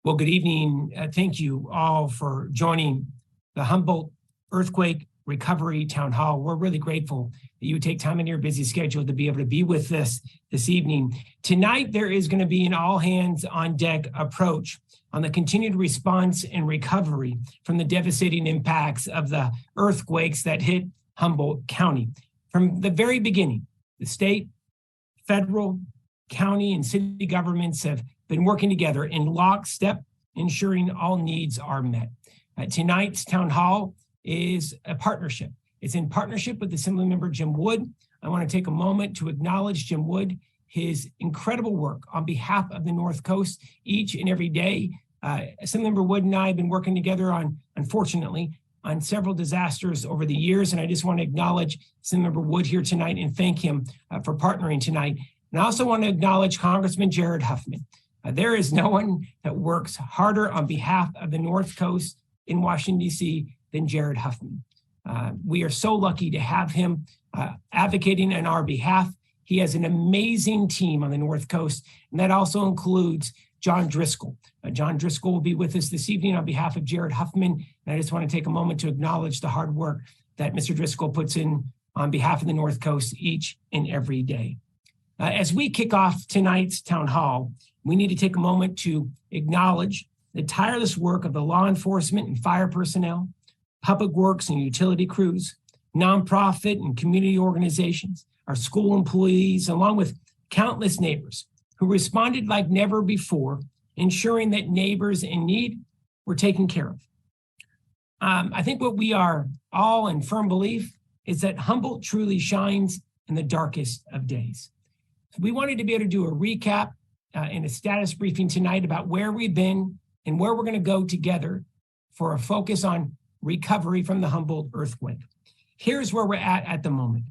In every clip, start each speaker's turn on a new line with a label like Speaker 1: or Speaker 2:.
Speaker 1: Well, good evening. Thank you all for joining the Humboldt Earthquake Recovery Town Hall. We're really grateful that you take time in your busy schedule to be able to be with us this evening. Tonight, there is going to be an all hands on deck approach on the continued response and recovery from the devastating impacts of the earthquakes that hit Humboldt County. From the very beginning, the state, federal, county, and city governments have been working together in lockstep, ensuring all needs are met. Tonight's town hall is a partnership. It's in partnership with Assemblymember Jim Wood. I want to take a moment to acknowledge Jim Wood, his incredible work on behalf of the North Coast each and every day. Assemblymember Wood and I have been working together unfortunately, on several disasters over the years, and I just want to acknowledge Assemblymember Wood here tonight and thank him for partnering tonight. And I also want to acknowledge Congressman Jared Huffman. There is no one that works harder on behalf of the North Coast in Washington, D.C. than Jared Huffman. We are so lucky to have him advocating on our behalf. He has an amazing team on the North Coast, and that also includes John Driscoll. John Driscoll will be with us this evening on behalf of Jared Huffman, and I just want to take a moment to acknowledge the hard work that Mr. Driscoll puts in on behalf of the North Coast each and every day. As we kick off tonight's town hall, we need to take a moment to acknowledge the tireless work of the law enforcement and fire personnel, public works and utility crews, nonprofit and community organizations, our school employees, along with countless neighbors who responded like never before, ensuring that neighbors in need were taken care of. I think what we are all in firm belief is that Humboldt truly shines in the darkest of days. We wanted to be able to do a recap and a status briefing tonight about where we've been and where we're going to go together for a focus on recovery from the Humboldt earthquake. Here's where we're at the moment.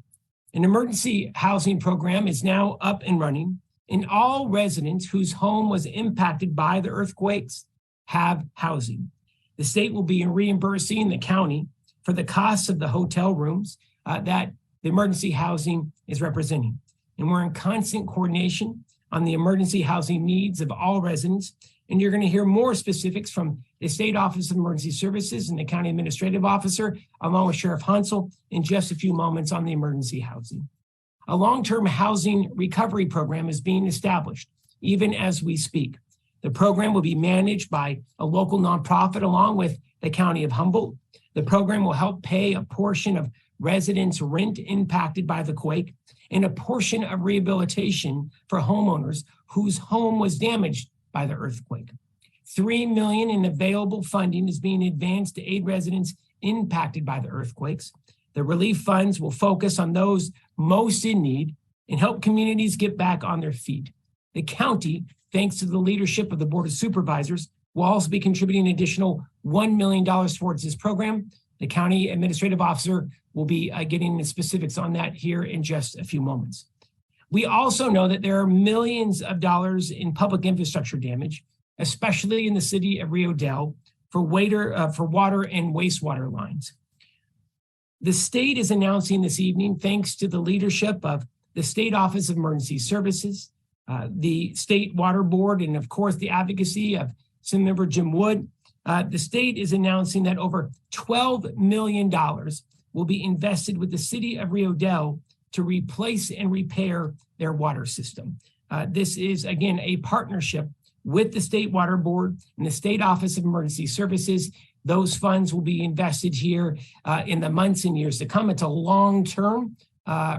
Speaker 1: An emergency housing program is now up and running, and all residents whose home was impacted by the earthquakes have housing. The state will be reimbursing the county for the costs of the hotel rooms that the emergency housing is representing. And we're in constant coordination on the emergency housing needs of all residents. And you're going to hear more specifics from the State Office of Emergency Services and the County Administrative Officer, along with Sheriff Hansel, in just a few moments on the emergency housing. A long-term housing recovery program is being established, even as we speak. The program will be managed by a local nonprofit along with the County of Humboldt. The program will help pay a portion of residents' rent impacted by the quake and a portion of rehabilitation for homeowners whose home was damaged by the earthquake. $3 million in available funding is being advanced to aid residents impacted by the earthquakes. The relief funds will focus on those most in need and help communities get back on their feet. The county, thanks to the leadership of the Board of Supervisors, will also be contributing an additional $1 million towards this program. The county administrative officer will be getting the specifics on that here in just a few moments. We also know that there are millions of dollars in public infrastructure damage, especially in the city of Rio Dell, for water and wastewater lines. The state is announcing this evening, thanks to the leadership of the State Office of Emergency Services, the State Water Board, and of course the advocacy of Assemblymember Jim Wood, the state is announcing that over $12 million will be invested with the city of Rio Dell to replace and repair their water system. This is, again, a partnership with the State Water Board and the State Office of Emergency Services. Those funds will be invested here in the months and years to come. It's a long-term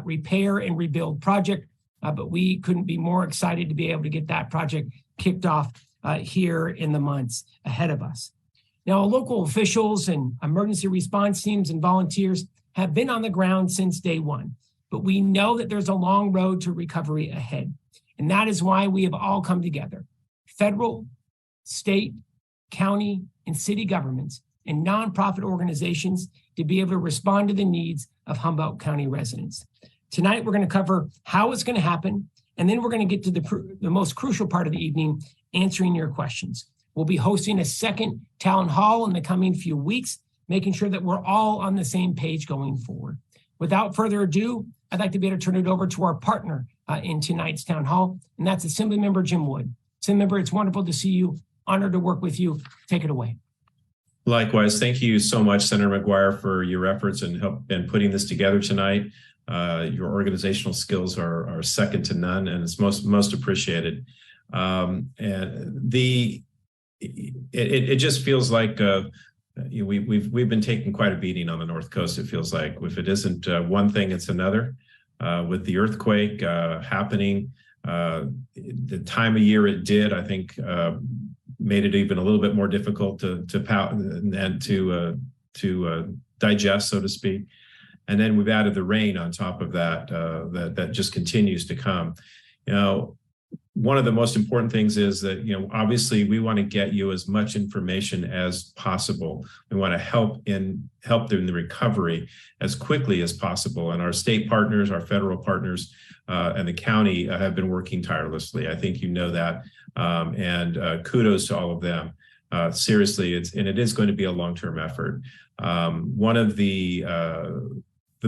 Speaker 1: repair and rebuild project, but we couldn't be more excited to be able to get that project kicked off here in the months ahead of us. Now, local officials and emergency response teams and volunteers have been on the ground since day one, but we know that there's a long road to recovery ahead. And that is why we have all come together, federal, state, county, and city governments and nonprofit organizations to be able to respond to the needs of Humboldt County residents. Tonight, we're going to cover how it's going to happen, and then we're going to get to the most crucial part of the evening, answering your questions. We'll be hosting a second town hall in the coming few weeks, making sure that we're all on the same page going forward. Without further ado, I'd like to be able to turn it over to our partner in tonight's town hall, and that's Assemblymember Jim Wood. Assemblymember, it's wonderful to see you honored to work with you. Take it away.
Speaker 2: Likewise, thank you so much, Senator McGuire, for your efforts and help in putting this together tonight. Your organizational skills are second to none, and it's most appreciated. And it just feels like we've been taking quite a beating on the North Coast. It feels like if it isn't one thing, it's another. With the earthquake happening, the time of year it did, I think, made it even a little bit more difficult to digest, so to speak. And then we've added the rain on top of that, that just continues to come. One of the most important things is that, obviously we want to get you as much information as possible. We want to help in the recovery as quickly as possible. And our state partners, our federal partners, and the county have been working tirelessly. I think you know that. And kudos to all of them. Seriously, it is going to be a long-term effort. One of the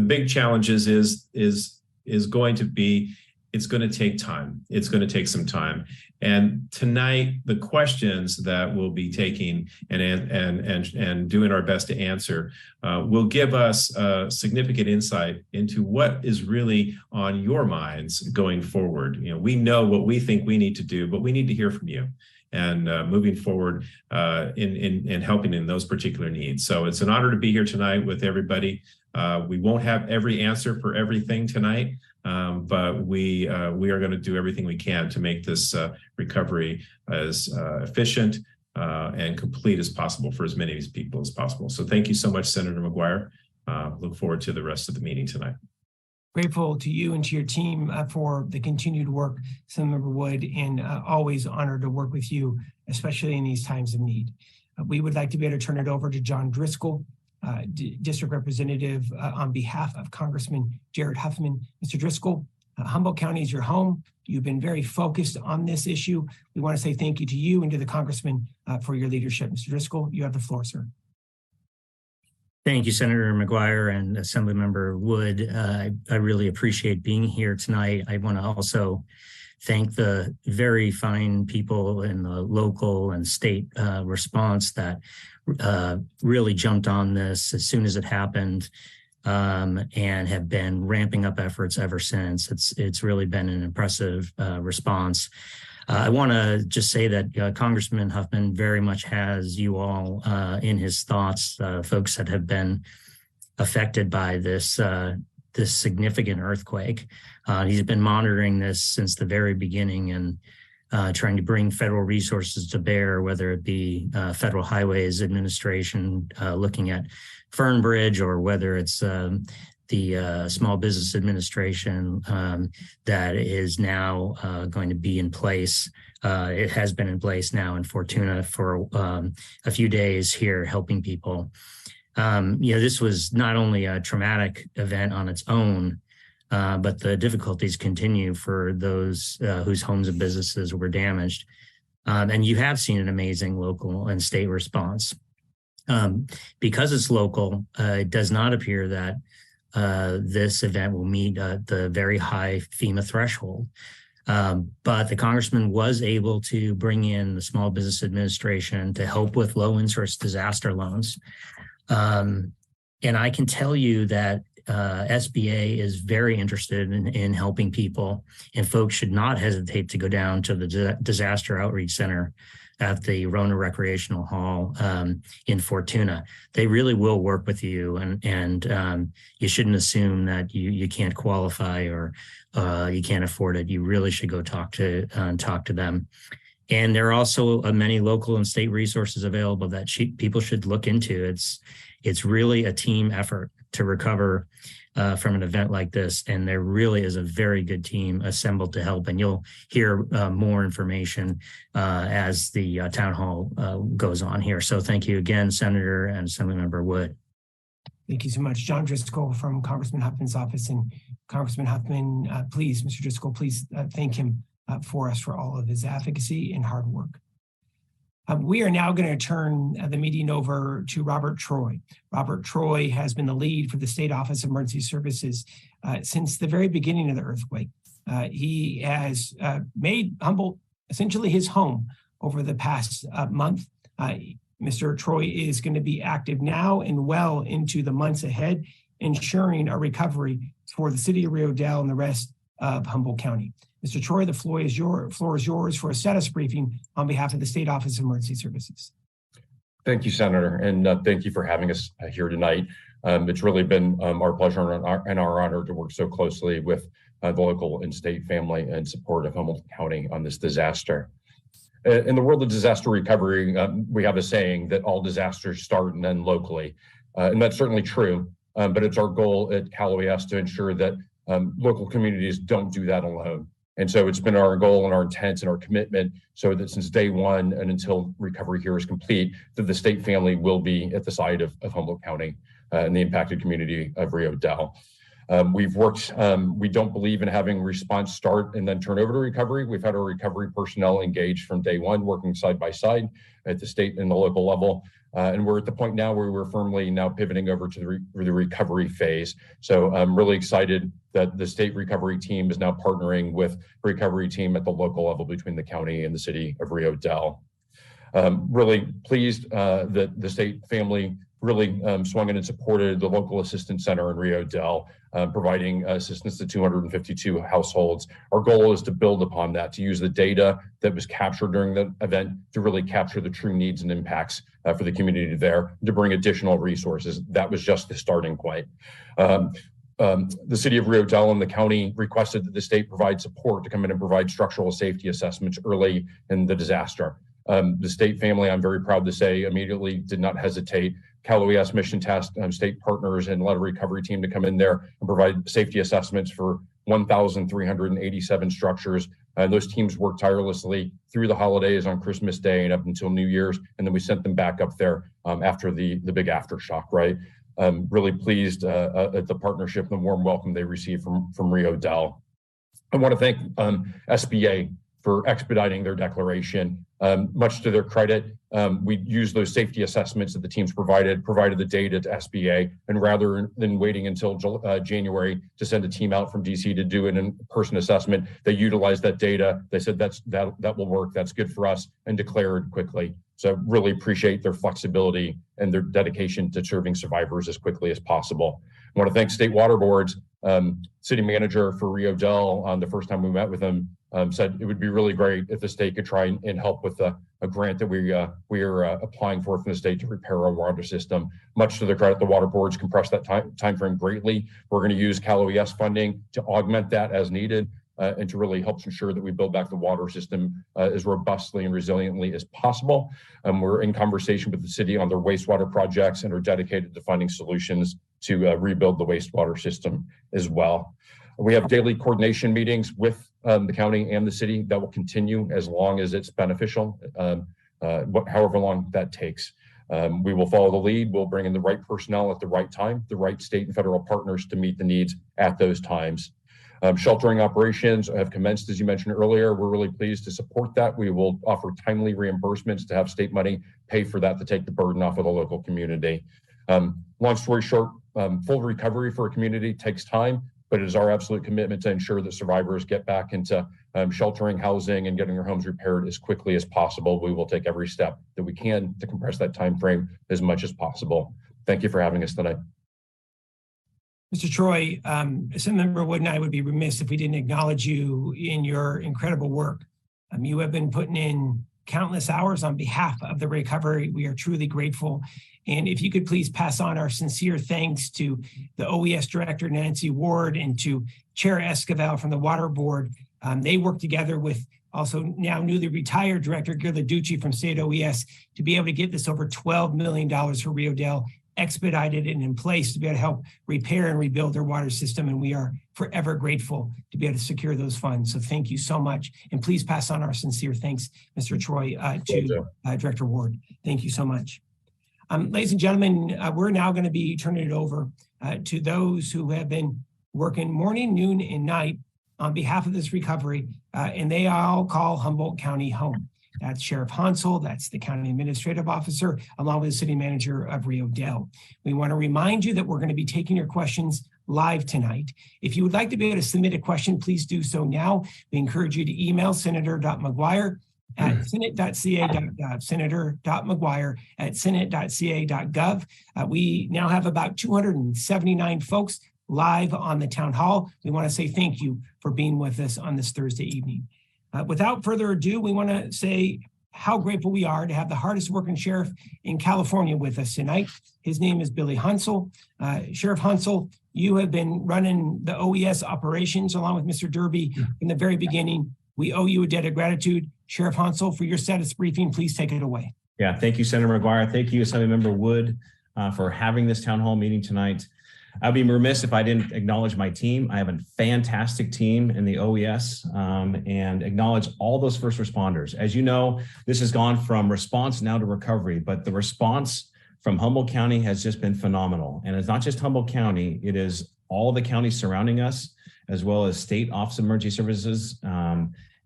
Speaker 2: big challenges is going to be, it's going to take time. It's going to take some time. And tonight, the questions that we'll be taking and doing our best to answer will give us significant insight into what is really on your minds going forward. We know what we think we need to do, but we need to hear from you and moving forward in helping in those particular needs. So it's an honor to be here tonight with everybody. We won't have every answer for everything tonight, but we are going to do everything we can to make this recovery as efficient and complete as possible for as many people as possible. So thank you so much, Senator McGuire. Look forward to the rest of the meeting tonight.
Speaker 1: Grateful to you and to your team for the continued work, Senator Wood, and always honored to work with you, especially in these times of need. We would like to be able to turn it over to John Driscoll, District Representative on behalf of Congressman Jared Huffman. Mr. Driscoll, Humboldt County is your home. You've been very focused on this issue. We want to say thank you to you and to the Congressman for your leadership. Mr. Driscoll, you have the floor, sir.
Speaker 3: Thank you, Senator McGuire and Assemblymember Wood. I really appreciate being here tonight. I want to also thank the very fine people in the local and state response that really jumped on this as soon as it happened and have been ramping up efforts ever since. It's really been an impressive response. I want to just say that Congressman Huffman very much has you all in his thoughts, folks that have been affected by this significant earthquake. He's been monitoring this since the very beginning and trying to bring federal resources to bear, whether it be Federal Highways Administration looking at Fern Bridge, or whether it's the Small Business Administration that is now going to be in place. It has been in place now in Fortuna for a few days here, helping people. This was not only a traumatic event on its own, but the difficulties continue for those whose homes and businesses were damaged. And you have seen an amazing local and state response. Because it's local, it does not appear that this event will meet the very high FEMA threshold. But the congressman was able to bring in the Small Business Administration to help with low interest disaster loans. And I can tell you that SBA is very interested in helping people, and folks should not hesitate to go down to the Disaster Outreach Center at the Rona Recreational Hall in Fortuna. They really will work with you, and you shouldn't assume that you can't qualify or you can't afford it. You really should go talk to them. And there are also many local and state resources available that people should look into. It's really a team effort to recover from an event like this, and there really is a very good team assembled to help. And you'll hear more information as the town hall goes on here. So thank you again, Senator and Assemblymember Wood.
Speaker 1: Thank you so much. John Driscoll from Congressman Huffman's office. And Congressman Huffman, please, Mr. Driscoll, please thank him for us for all of his advocacy and hard work. We are now going to turn the meeting over to Robert Troy. Robert Troy has been the lead for the State Office of Emergency Services since the very beginning of the earthquake. He has made Humboldt essentially his home over the past month. Mr. Troy is going to be active now and well into the months ahead, ensuring a recovery for the city of Rio Dell and the rest of Humboldt County. Mr. Troy, the floor is yours for a status briefing on behalf of the State Office of Emergency Services.
Speaker 4: Thank you, Senator, and thank you for having us here tonight. It's really been our pleasure and our honor to work so closely with the local and state family in support of Humboldt County on this disaster. In the world of disaster recovery, we have a saying that all disasters start and end locally, and that's certainly true, but it's our goal at Cal OES to ensure that local communities don't do that alone. And so it's been our goal and our intent and our commitment so that since day one and until recovery here is complete, that the state family will be at the side of Humboldt County and the impacted community of Rio Dell. We've worked, we don't believe in having response start and then turn over to recovery. We've had our recovery personnel engaged from day one, working side by side at the state and the local level. And we're at the point now where we're firmly now pivoting over to the recovery phase. So I'm really excited that the state recovery team is now partnering with the recovery team at the local level between the county and the city of Rio Dell. Really pleased that the state family really swung in and supported the local assistance center in Rio Dell, providing assistance to 252 households. Our goal is to build upon that, to use the data that was captured during the event to really capture the true needs and impacts for the community there, to bring additional resources. That was just the starting point. The city of Rio Dell and the county requested that the state provide support to come in and provide structural safety assessments early in the disaster. The state family, I'm very proud to say, immediately did not hesitate. Cal OES Mission Task state partners and led a recovery team to come in there and provide safety assessments for 1,387 structures. Those teams worked tirelessly through the holidays on Christmas Day and up until New Year's, and then we sent them back up there after the big aftershock, right? Really pleased at the partnership and the warm welcome they received from Rio Dell. I want to thank SBA for expediting their declaration. Much to their credit, we used those safety assessments that the teams provided the data to SBA, and rather than waiting until January to send a team out from DC to do an in-person assessment, they utilized that data. They said that will work, that's good for us, and declared quickly. So really appreciate their flexibility and their dedication to serving survivors as quickly as possible. I want to thank state water boards. City manager for Rio Dell, the first time we met with him, said it would be really great if the state could try and help with a grant that we are applying for from the state to repair our water system. Much to the credit, the water boards compressed that time frame greatly. We're going to use Cal OES funding to augment that as needed and to really help ensure that we build back the water system as robustly and resiliently as possible. We're in conversation with the city on their wastewater projects and are dedicated to finding solutions to rebuild the wastewater system as well. We have daily coordination meetings with the county and the city that will continue as long as it's beneficial, however long that takes. We will follow the lead. We'll bring in the right personnel at the right time, the right state and federal partners to meet the needs at those times. Sheltering operations have commenced, as you mentioned earlier. We're really pleased to support that. We will offer timely reimbursements to have state money pay for that, to take the burden off of the local community. Long story short, full recovery for a community takes time, but it is our absolute commitment to ensure that survivors get back into sheltering, housing, and getting their homes repaired as quickly as possible. We will take every step that we can to compress that time frame as much as possible. Thank you for having us tonight.
Speaker 1: Mr. Troy, Assemblymember Wood and I would be remiss if we didn't acknowledge you in your incredible work. You have been putting in countless hours on behalf of the recovery. We are truly grateful. And if you could please pass on our sincere thanks to the OES Director, Nancy Ward, and to Chair Esquivel from the Water Board. They work together with also now newly retired Director Gila Ducci from State OES to be able to get this over $12 million for Rio Dell expedited and in place to be able to help repair and rebuild their water system. And we are forever grateful to be able to secure those funds. So thank you so much. And please pass on our sincere thanks, Mr. Troy, to Director Ward. Thank you so much. Ladies and gentlemen, we're now going to be turning it over to those who have been working morning, noon, and night on behalf of this recovery, and they all call Humboldt County home. That's Sheriff Hansel, that's the County Administrative Officer, along with the City Manager of Rio Dell. We want to remind you that we're going to be taking your questions live tonight. If you would like to be able to submit a question, please do so now. We encourage you to email senator.mcguire at senate.ca.gov, senator.mcguire@senate.ca.gov. We now have about 279 folks live on the town hall. We want to say thank you for being with us on this Thursday evening. Without further ado, we want to say how grateful we are to have the hardest working sheriff in California with us tonight. His name is Billy Hunsell. Sheriff Hunsell, you have been running the OES operations along with Mr. Derby from the very beginning. We owe you a debt of gratitude. Sheriff Hunsell, for your status briefing, please take it away.
Speaker 5: Yeah, thank you, Senator McGuire. Thank you, Assemblymember Wood, for having this town hall meeting tonight. I'd be remiss if I didn't acknowledge my team. I have a fantastic team in the OES and acknowledge all those first responders. As you know, this has gone from response now to recovery, but the response from Humboldt County has just been phenomenal. And it's not just Humboldt County, it is all the counties surrounding us, as well as State Office of Emergency Services,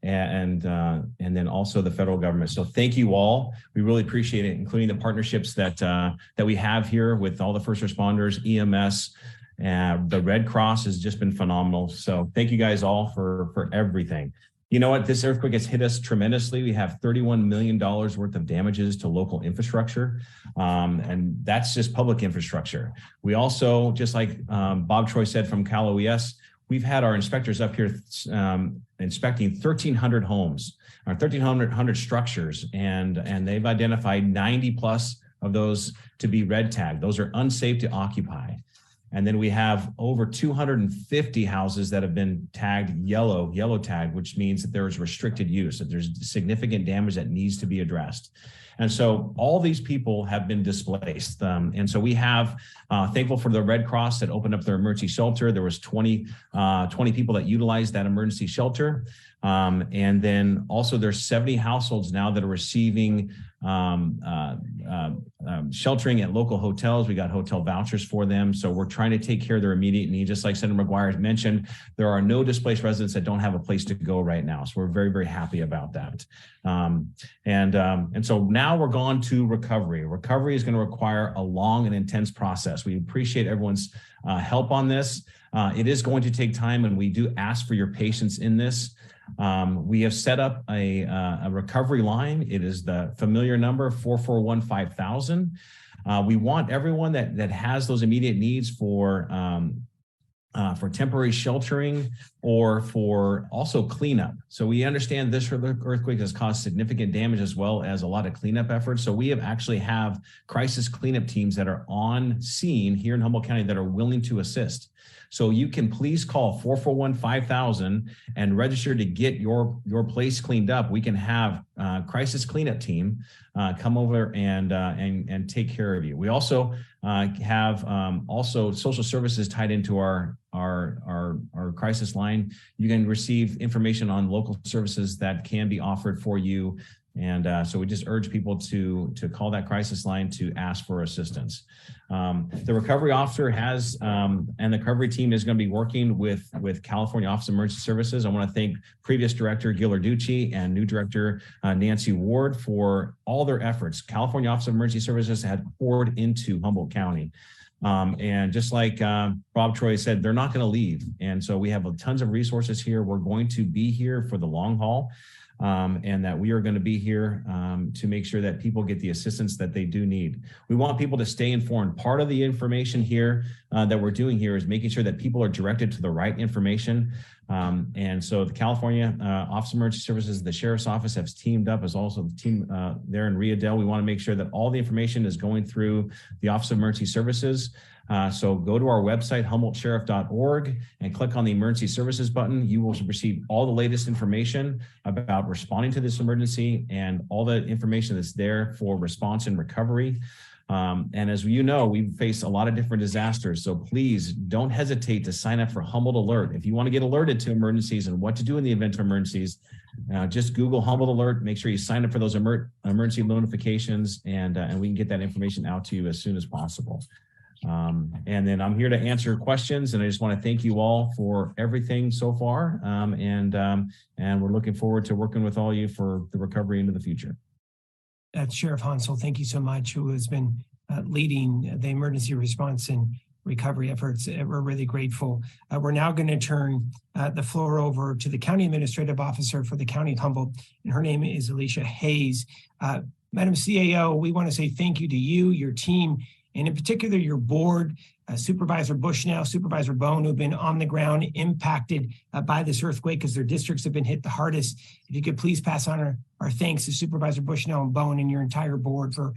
Speaker 5: and then also the federal government. So thank you all. We really appreciate it, including the partnerships that we have here with all the first responders, EMS, the Red Cross has just been phenomenal. So thank you guys all for everything. You know what? This earthquake has hit us tremendously. We have $31 million worth of damages to local infrastructure, and that's just public infrastructure. We also, just like Bob Troy said from Cal OES, we've had our inspectors up here inspecting 1,300 homes, or 1,300 structures, and they've identified 90 plus of those to be red tagged. Those are unsafe to occupy. And then we have over 250 houses that have been tagged yellow tagged, which means that there is restricted use, that there's significant damage that needs to be addressed. And so all these people have been displaced. And so we have, thankful for the Red Cross that opened up their emergency shelter. There was 20 people that utilized that emergency shelter. And then also there's 70 households now that are receiving sheltering at local hotels. We got hotel vouchers for them. So we're trying to take care of their immediate needs. Just like Senator McGuire has mentioned, there are no displaced residents that don't have a place to go right now. So we're very, very happy about that. And so now we're going to recovery. Recovery is going to require a long and intense process. We appreciate everyone's help on this. It is going to take time, and we do ask for your patience in this. We have set up a recovery line. It is the familiar number 441-5000. We want everyone that has those immediate needs for temporary sheltering or for also cleanup. So we understand this earthquake has caused significant damage as well as a lot of cleanup efforts. So we actually have crisis cleanup teams that are on scene here in Humboldt County that are willing to assist. So you can please call 441-5000 and register to get your place cleaned up. We can have crisis cleanup team come over and take care of you. We also have also social services tied into our crisis line. You can receive information on local services that can be offered for you. And so we just urge people to call that crisis line to ask for assistance. The recovery officer has, and the recovery team is going to be working with California Office of Emergency Services. I want to thank previous director Gil Arducci and new director Nancy Ward for all their efforts. California Office of Emergency Services had poured into Humboldt County. And just like Bob Troy said, they're not going to leave. And so we have tons of resources here. We're going to be here for the long haul. And that we are going to be here to make sure that people get the assistance that they do need. We want people to stay informed. Part of the information here that we're doing here is making sure that people are directed to the right information. And so the California Office of Emergency Services, the Sheriff's Office has teamed up as also the team there in Rio Del. We want to make sure that all the information is going through the Office of Emergency Services. So go to our website, humboldtsheriff.org, and click on the emergency services button. You will receive all the latest information about responding to this emergency and all the information that's there for response and recovery. And as you know, we face a lot of different disasters. So please don't hesitate to sign up for Humboldt Alert. If you want to get alerted to emergencies and what to do in the event of emergencies, just Google Humboldt Alert. Make sure you sign up for those emergency notifications, and we can get that information out to you as soon as possible. And then I'm here to answer questions, and I just want to thank you all for everything so far. And we're looking forward to working with all you for the recovery into the future. That's
Speaker 1: Sheriff Hunsell. Thank you so much, who has been leading the emergency response in recovery efforts. We're really grateful. We're now going to turn the floor over to the County Administrative Officer for the County of Humboldt, and her name is Alicia Hayes. Madam CAO, we want to say thank you to you, your team, and in particular your board, Supervisor Bushnell, Supervisor Bone, who've been on the ground impacted by this earthquake because their districts have been hit the hardest. If you could please pass on our thanks to Supervisor Bushnell and Bone and your entire board for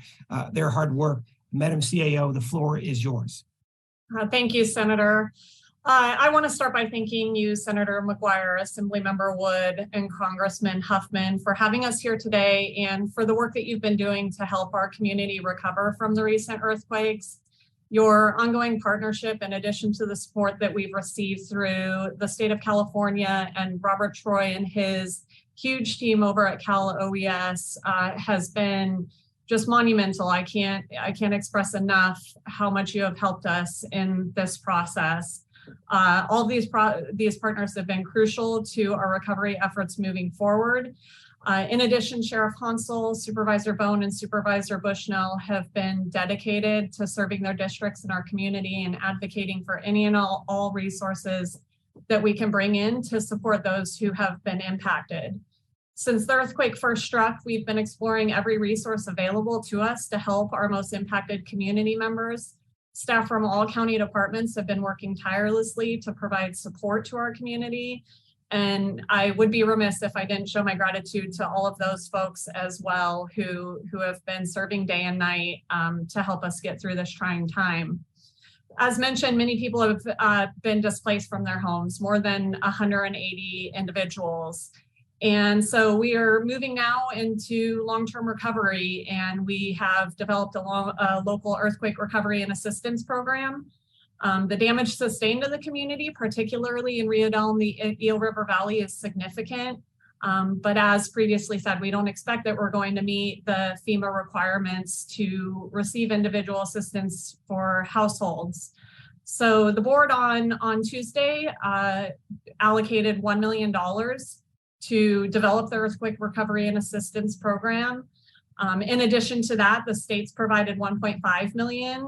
Speaker 1: their hard work. Madam CAO, the floor is yours.
Speaker 6: Thank you, Senator. I want to start by thanking you, Senator McGuire, Assemblymember Wood, and Congressman Huffman for having us here today and for the work that you've been doing to help our community recover from the recent earthquakes. Your ongoing partnership, in addition to the support that we've received through the state of California and Robert Troy and his huge team over at Cal OES, has been just monumental. I can't express enough how much you have helped us in this process. All these partners have been crucial to our recovery efforts moving forward. In addition, Sheriff Hansel, Supervisor Bone, and Supervisor Bushnell have been dedicated to serving their districts and our community and advocating for any and all resources that we can bring in to support those who have been impacted. Since the earthquake first struck, we've been exploring every resource available to us to help our most impacted community members. Staff from all county departments have been working tirelessly to provide support to our community. And I would be remiss if I didn't show my gratitude to all of those folks as well who have been serving day and night to help us get through this trying time. As mentioned, many people have been displaced from their homes, more than 180 individuals. And so we are moving now into long-term recovery, and we have developed a local earthquake recovery and assistance program. The damage sustained to the community, particularly in Rio Dell and the Eel River Valley, is significant. But as previously said, we don't expect that we're going to meet the FEMA requirements to receive individual assistance for households. So the board on Tuesday allocated $1 million to develop the earthquake recovery and assistance program. In addition to that, the states provided $1.5 million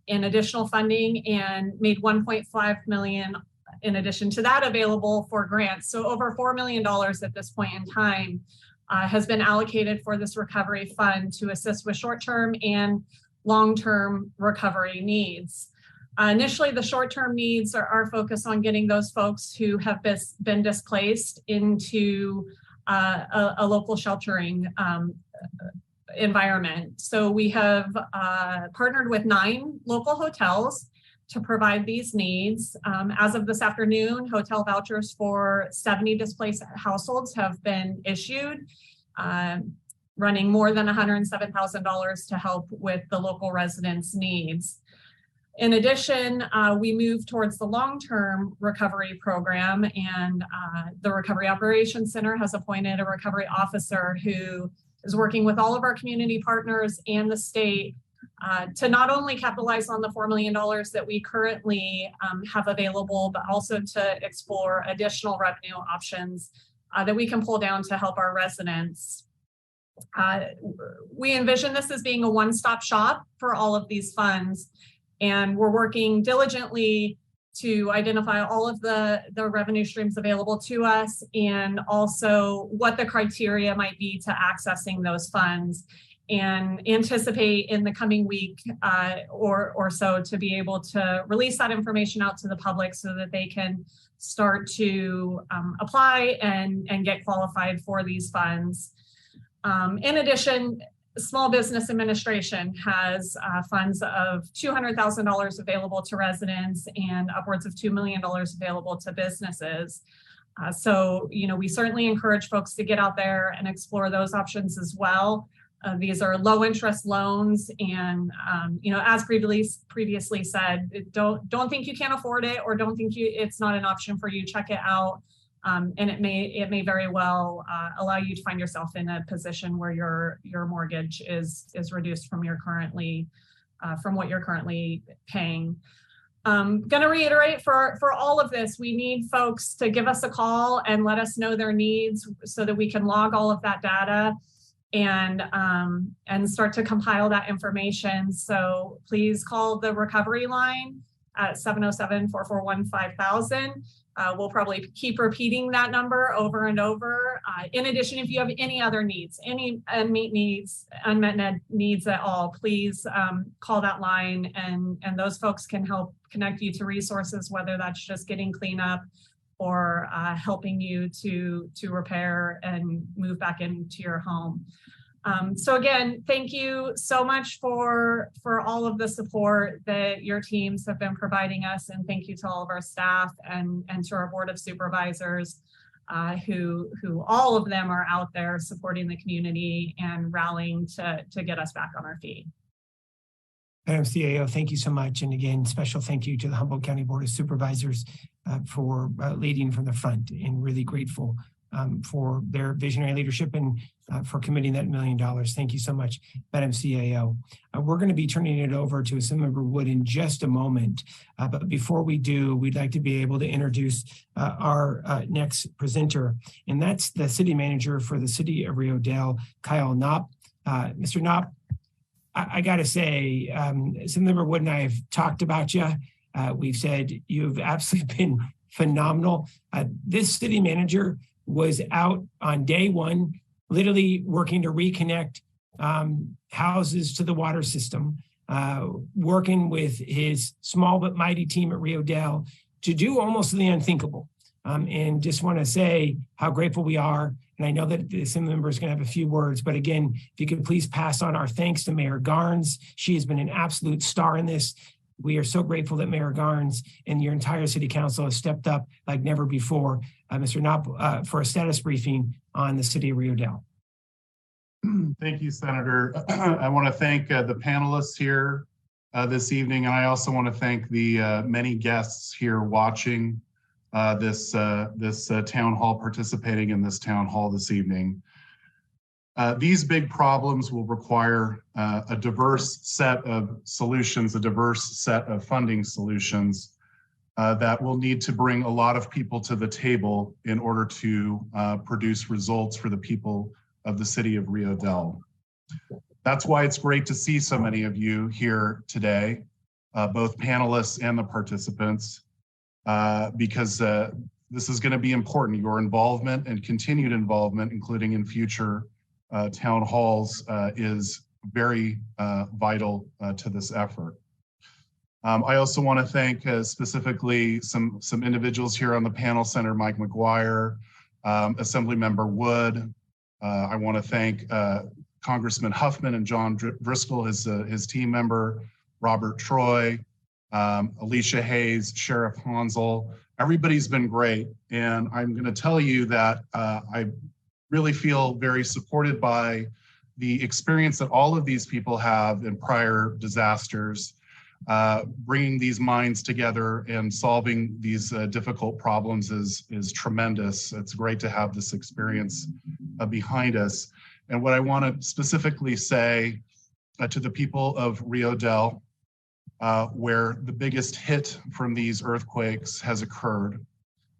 Speaker 6: in additional funding and made $1.5 million in addition to that available for grants. So over $4 million at this point in time has been allocated for this recovery fund to assist with short-term and long-term recovery needs. Initially, the short-term needs are focused on getting those folks who have been displaced into a local sheltering environment. So we have partnered with 9 local hotels to provide these needs. As of this afternoon, hotel vouchers for 70 displaced households have been issued, running more than $107,000 to help with the local residents' needs. In addition, we move towards the long-term recovery program, and the Recovery Operations Center has appointed a recovery officer who is working with all of our community partners and the state to not only capitalize on the $4 million that we currently have available, but also to explore additional revenue options that we can pull down to help our residents. We envision this as being a one-stop shop for all of these funds. And we're working diligently to identify all of the revenue streams available to us and also what the criteria might be to accessing those funds, and anticipate in the coming week or so to be able to release that information out to the public so that they can start to apply and get qualified for these funds. In addition, Small Business Administration has funds of $200,000 available to residents and upwards of $2 million available to businesses. So, we certainly encourage folks to get out there and explore those options as well. These are low interest loans, and as previously said, don't think you can't afford it or don't think it's not an option for you. Check it out. And it may very well allow you to find yourself in a position where your mortgage is reduced from what you're currently paying. Going to reiterate for all of this, we need folks to give us a call and let us know their needs so that we can log all of that data. and start to compile that information. So please call the recovery line at 707-441-5000. We'll probably keep repeating that number over and over. In addition, if you have any other needs, any unmet needs at all, please call that line, and those folks can help connect you to resources, whether that's just getting cleanup or helping you to repair and move back into your home. So again, thank you so much for all of the support that your teams have been providing us, and thank you to all of our staff and to our Board of Supervisors, who all of them are out there supporting the community and rallying to get us back on our feet.
Speaker 1: Madam CAO, thank you so much. And again, special thank you to the Humboldt County Board of Supervisors for leading from the front, and really grateful for their visionary leadership and for committing that $1 million. Thank you so much, Madam CAO. We're going to be turning it over to Assemblymember Wood in just a moment. But before we do, we'd like to be able to introduce our next presenter, and that's the City Manager for the City of Rio Dell, Kyle Knopp. Mr. Knopp, I got to say, Assemblymember Wood and I have talked about you. We've said you've absolutely been phenomenal. This city manager was out on day one, literally working to reconnect houses to the water system, working with his small but mighty team at Rio Dell to do almost the unthinkable. And just want to say how grateful we are. And I know that the Assembly member is going to have a few words, but again, if you could please pass on our thanks to Mayor Garnes. She has been an absolute star in this. We are so grateful that Mayor Garnes and your entire city council has stepped up like never before. Mr. Knopp, for a status briefing on the city of Rio Dell.
Speaker 7: Thank you, Senator. I want to thank the panelists here this evening, and I also want to thank the many guests here watching this town hall, participating in this town hall this evening. These big problems will require a diverse set of solutions, a diverse set of funding solutions that will need to bring a lot of people to the table in order to produce results for the people of the city of Rio Dell. That's why it's great to see so many of you here today, both panelists and the participants, because this is going to be important. Your involvement and continued involvement, including in future town halls, is very vital to this effort. I also want to thank specifically some individuals here on the panel, Senator Mike McGuire, Assemblymember Wood. I want to thank Congressman Huffman and John Driscoll, his team member, Robert Troy, Alicia Hayes, Sheriff Hansel. Everybody's been great. And I'm going to tell you that I really feel very supported by the experience that all of these people have in prior disasters, bringing these minds together and solving these difficult problems is tremendous. It's great to have this experience behind us. And what I want to specifically say to the people of Rio Dell, where the biggest hit from these earthquakes has occurred,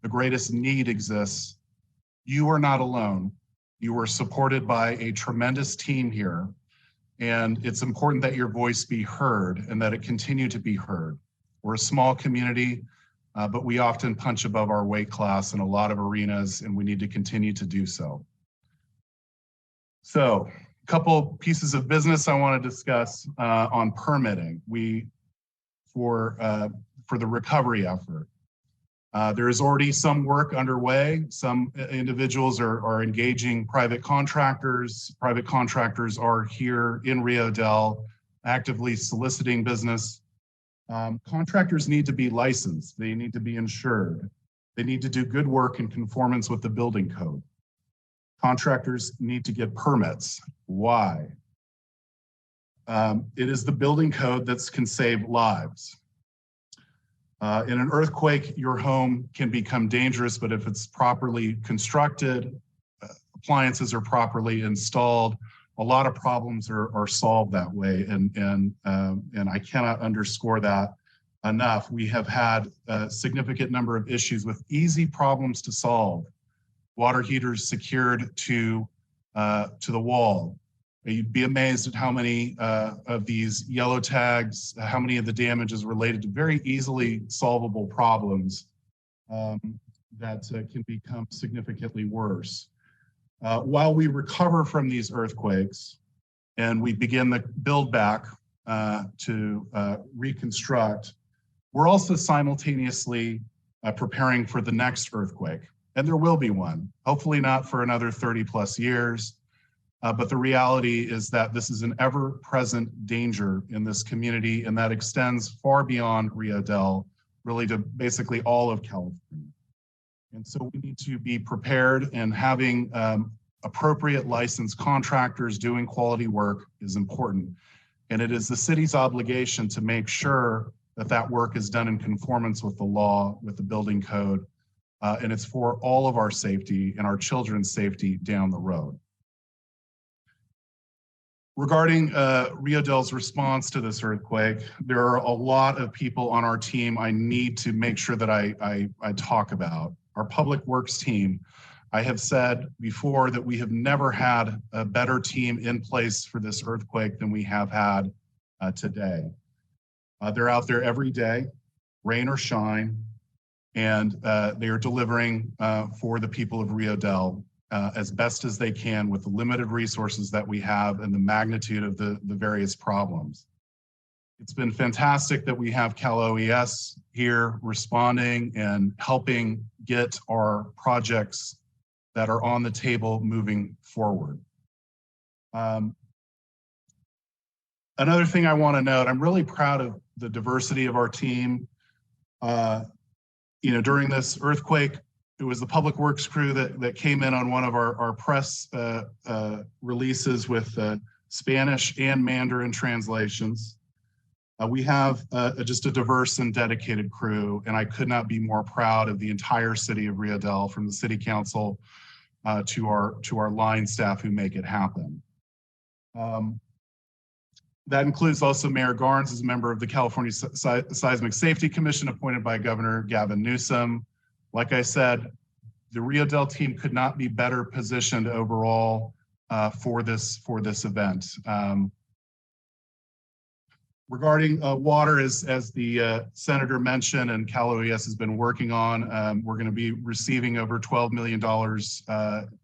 Speaker 7: the greatest need exists, you are not alone. You are supported by a tremendous team here, and it's important that your voice be heard and that it continue to be heard. We're a small community, but we often punch above our weight class in a lot of arenas, and we need to continue to do so. So, a couple pieces of business I want to discuss on permitting. For the recovery effort. There is already some work underway. Some individuals are engaging private contractors. Private contractors are here in Rio Dell actively soliciting business. Contractors need to be licensed. They need to be insured. They need to do good work in conformance with the building code. Contractors need to get permits. Why? It is the building code that can save lives. In an earthquake, your home can become dangerous, but if it's properly constructed, appliances are properly installed, a lot of problems are solved that way. And I cannot underscore that enough. We have had a significant number of issues with easy problems to solve. Water heaters secured to to the wall. You'd be amazed at how many of these yellow tags, how many of the damage is related to very easily solvable problems that can become significantly worse. While we recover from these earthquakes and we begin the build back to reconstruct, we're also simultaneously preparing for the next earthquake. And there will be one, hopefully not for another 30 plus years. But the reality is that this is an ever-present danger in this community, and that extends far beyond Rio Dell, really to basically all of California. And so we need to be prepared, and having appropriate licensed contractors doing quality work is important. And it is the city's obligation to make sure that that work is done in conformance with the law, with the building code, and it's for all of our safety and our children's safety down the road. Regarding Rio Dell's response to this earthquake, there are a lot of people on our team I need to make sure that I talk about. Our public works team, I have said before that we have never had a better team in place for this earthquake than we have had today. They're out there every day, rain or shine, and they are delivering for the people of Rio Dell as best as they can with the limited resources that we have and the magnitude of the various problems. It's been fantastic that we have Cal OES here responding and helping get our projects that are on the table moving forward. Another thing I want to note, I'm really proud of the diversity of our team. During this earthquake, it was the public works crew that came in on one of our press releases with Spanish and Mandarin translations. We have just a diverse and dedicated crew, and I could not be more proud of the entire city of Rio Dell, from the city council to our line staff who make it happen. That includes also Mayor Garnes as a member of the California Seismic Safety Commission appointed by Governor Gavin Newsom. Like I said, the Rio Dell team could not be better positioned overall for this event. Regarding water, as the Senator mentioned and Cal OES has been working on, we're going to be receiving over $12 million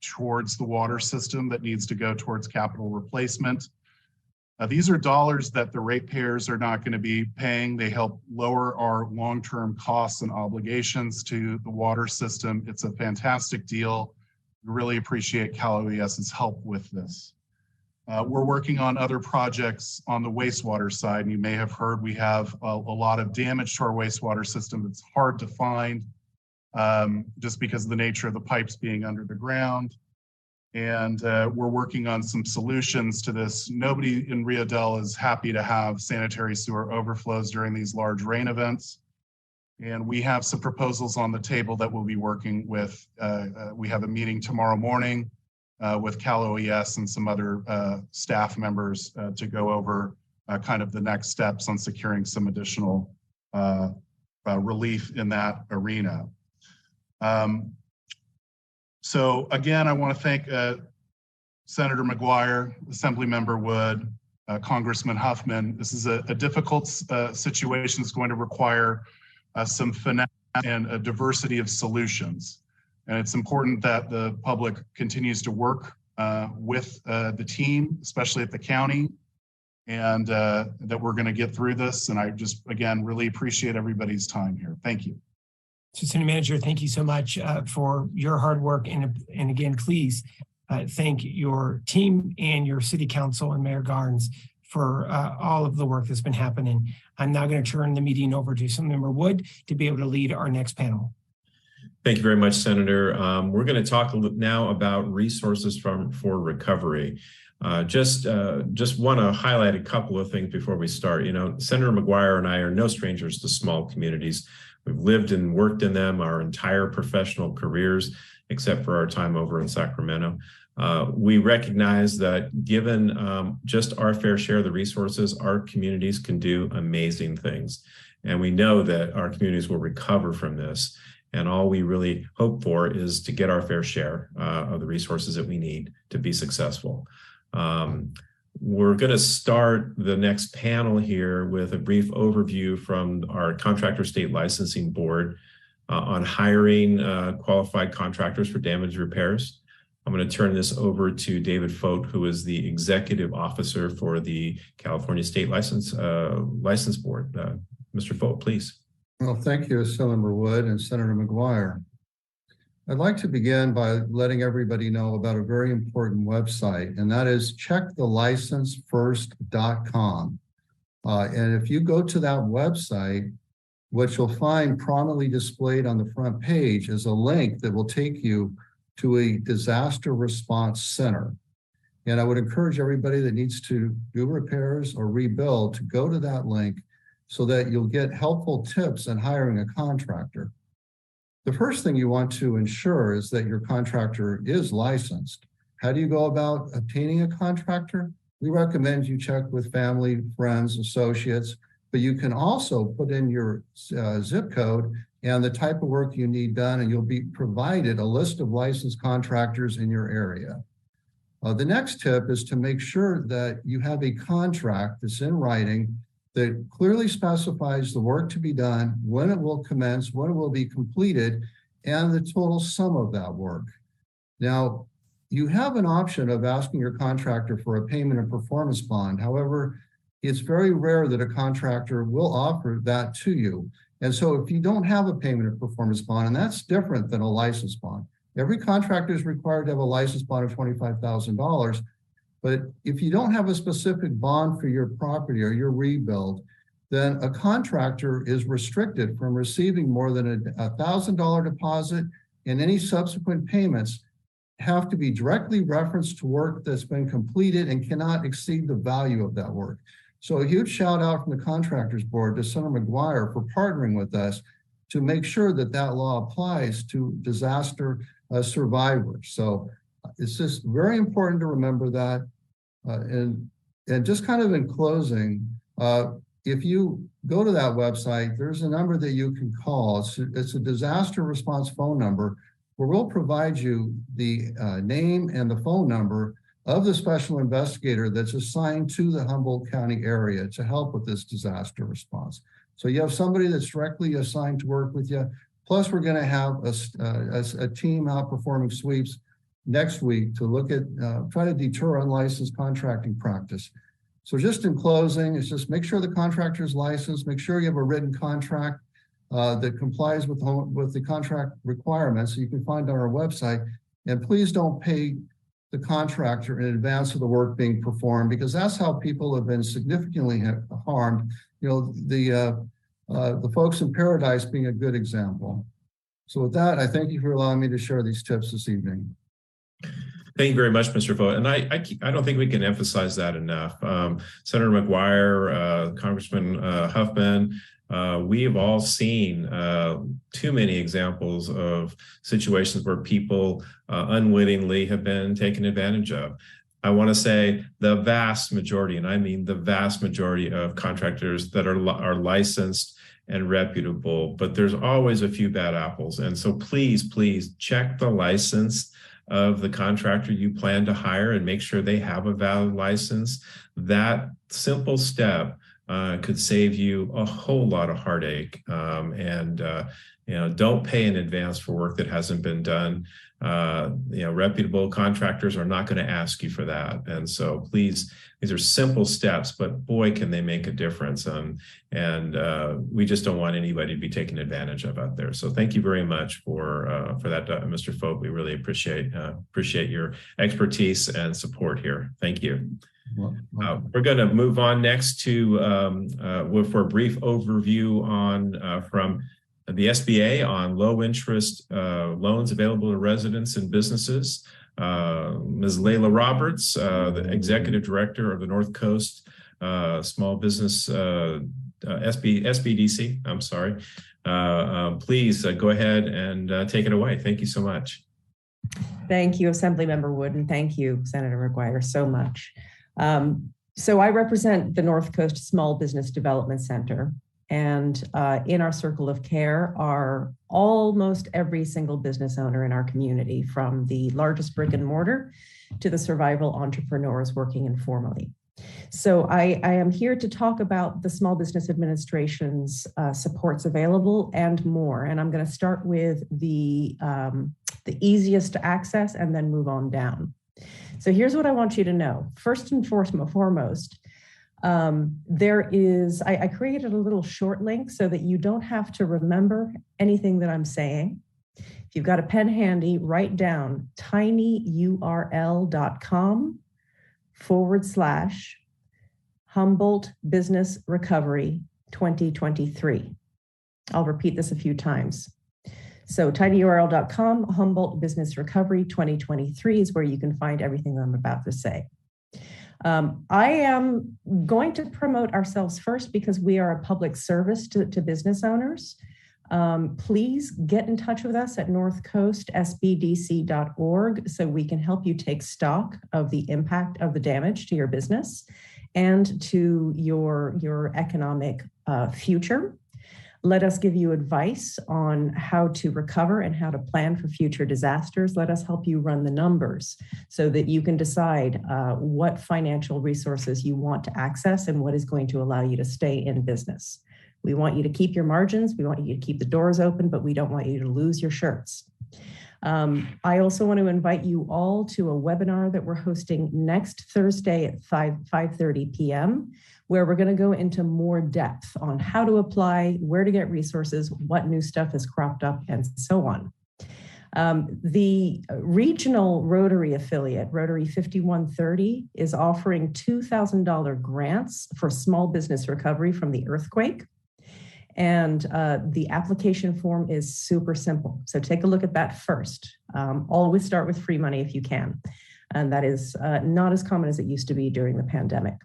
Speaker 7: towards the water system that needs to go towards capital replacement. These are dollars that the ratepayers are not going to be paying. They help lower our long-term costs and obligations to the water system. It's a fantastic deal. We really appreciate Cal OES's help with this. We're working on other projects on the wastewater side, and you may have heard we have a lot of damage to our wastewater system. It's hard to find just because of the nature of the pipes being under the ground. And we're working on some solutions to this. Nobody in Rio Dell is happy to have sanitary sewer overflows during these large rain events. And we have some proposals on the table that we'll be working with. We have a meeting tomorrow morning with Cal OES and some other staff members to go over kind of the next steps on securing some additional relief in that arena. So again, I want to thank Senator McGuire, Assemblymember Wood, Congressman Huffman. This is a difficult situation that's going to require some finesse and a diversity of solutions. And it's important that the public continues to work with the team, especially at the county, and that we're going to get through this. And I just, again, really appreciate everybody's time here. Thank you.
Speaker 1: So, City Manager, thank you so much for your hard work. And again, please thank your team and your City Council and Mayor Garnes for all of the work that's been happening. I'm now going to turn the meeting over to Assemblymember Wood to be able to lead our next panel.
Speaker 2: Thank you very much, Senator. We're going to talk now about resources for recovery. Just want to highlight a couple of things before we start. Senator McGuire and I are no strangers to small communities. We've lived and worked in them our entire professional careers, except for our time over in Sacramento. We recognize that given just our fair share of the resources, our communities can do amazing things. And we know that our communities will recover from this. And all we really hope for is to get our fair share of the resources that we need to be successful. We're going to start the next panel here with a brief overview from our Contractor State Licensing Board on hiring qualified contractors for damage repairs. I'm going to turn this over to David Fote, who is the Executive Officer for the California State License Board. Mr. Fote, please.
Speaker 8: Well, thank you, Senator Wood and Senator McGuire. I'd like to begin by letting everybody know about a very important website, and that is checkthelicenseFirst.com. And if you go to that website, what you'll find prominently displayed on the front page is a link that will take you to a disaster response center. And I would encourage everybody that needs to do repairs or rebuild to go to that link so that you'll get helpful tips in hiring a contractor. The first thing you want to ensure is that your contractor is licensed. How do you go about obtaining a contractor? We recommend you check with family, friends, associates, but you can also put in your zip code and the type of work you need done, and you'll be provided a list of licensed contractors in your area. The next tip is to make sure that you have a contract that's in writing that clearly specifies the work to be done, when it will commence, when it will be completed, and the total sum of that work. Now, you have an option of asking your contractor for a payment and performance bond. However, it's very rare that a contractor will offer that to you. And so if you don't have a payment and performance bond, and that's different than a license bond. Every contractor is required to have a license bond of $25,000. But if you don't have a specific bond for your property or your rebuild, then a contractor is restricted from receiving more than a $1,000 deposit, and any subsequent payments have to be directly referenced to work that's been completed and cannot exceed the value of that work. So a huge shout out from the Contractors Board to Senator McGuire for partnering with us to make sure that that law applies to disaster survivors. So it's just very important to remember that. And just kind of in closing, if you go to that website, there's a number that you can call. It's a disaster response phone number where we'll provide you the name and the phone number of the special investigator that's assigned to the Humboldt County area to help with this disaster response. So you have somebody that's directly assigned to work with you. Plus, we're going to have a team out performing sweeps next week to look at, try to deter unlicensed contracting practice. So just in closing, it's just make sure the contractor is licensed, make sure you have a written contract that complies with the contract requirements. You can find on our website, and please don't pay the contractor in advance of the work being performed, because that's how people have been significantly harmed. You know, the folks in Paradise being a good example. So with that, I thank you for allowing me to share these tips this evening.
Speaker 2: Thank you very much, Mr. Fote. And I don't think we can emphasize that enough. Senator McGuire, Congressman Huffman, we have all seen too many examples of situations where people unwittingly have been taken advantage of. I want to say the vast majority, and I mean the vast majority of contractors that are licensed and reputable, but there's always a few bad apples. And so please check the license of the contractor you plan to hire and make sure they have a valid license. That simple step could save you a whole lot of heartache. You know, don't pay in advance for work that hasn't been done. You know, reputable contractors are not going to ask you for that. And so please, these are simple steps, but boy, can they make a difference. We just don't want anybody to be taken advantage of out there. So thank you very much for that, Mr. Fote. We really appreciate your expertise and support here. Thank you. We're going to move on next to for a brief overview on from the SBA on low interest loans available to residents and businesses. Ms. Layla Roberts, the Executive Director of the North Coast Small Business SBDC. I'm sorry. Please go ahead and take it away. Thank you so much.
Speaker 9: Thank you, Assemblymember Wood, and thank you, Senator McGuire, so much. So I represent the North Coast Small Business Development Center, And in our circle of care are almost every single business owner in our community, from the largest brick and mortar to the survival entrepreneurs working informally. So I am here to talk about the Small Business Administration's supports available and more. And I'm going to start with the easiest to access and then move on down. So here's what I want you to know. First and foremost, I created a little short link so that you don't have to remember anything that I'm saying. If you've got a pen handy, write down tinyurl.com/Humboldt Business Recovery 2023. I'll repeat this a few times. So tinyurl.com, Humboldt Business Recovery 2023 is where you can find everything I'm about to say. I am going to promote ourselves first because we are a public service to business owners. Please get in touch with us at northcoastsbdc.org so we can help you take stock of the impact of the damage to your business and to your economic future. Let us give you advice on how to recover and how to plan for future disasters. Let us help you run the numbers so that you can decide what financial resources you want to access and what is going to allow you to stay in business. We want you to keep your margins. We want you to keep the doors open, but we don't want you to lose your shirts. I also want to invite you all to a webinar that we're hosting next Thursday at 5:30 p.m., where we're going to go into more depth on how to apply, where to get resources, what new stuff has cropped up, and so on. The regional Rotary affiliate, Rotary 5130, is offering $2,000 grants for small business recovery from the earthquake. And the application form is super simple. So take a look at that first. Always start with free money if you can. And that is not as common as it used to be during the pandemic.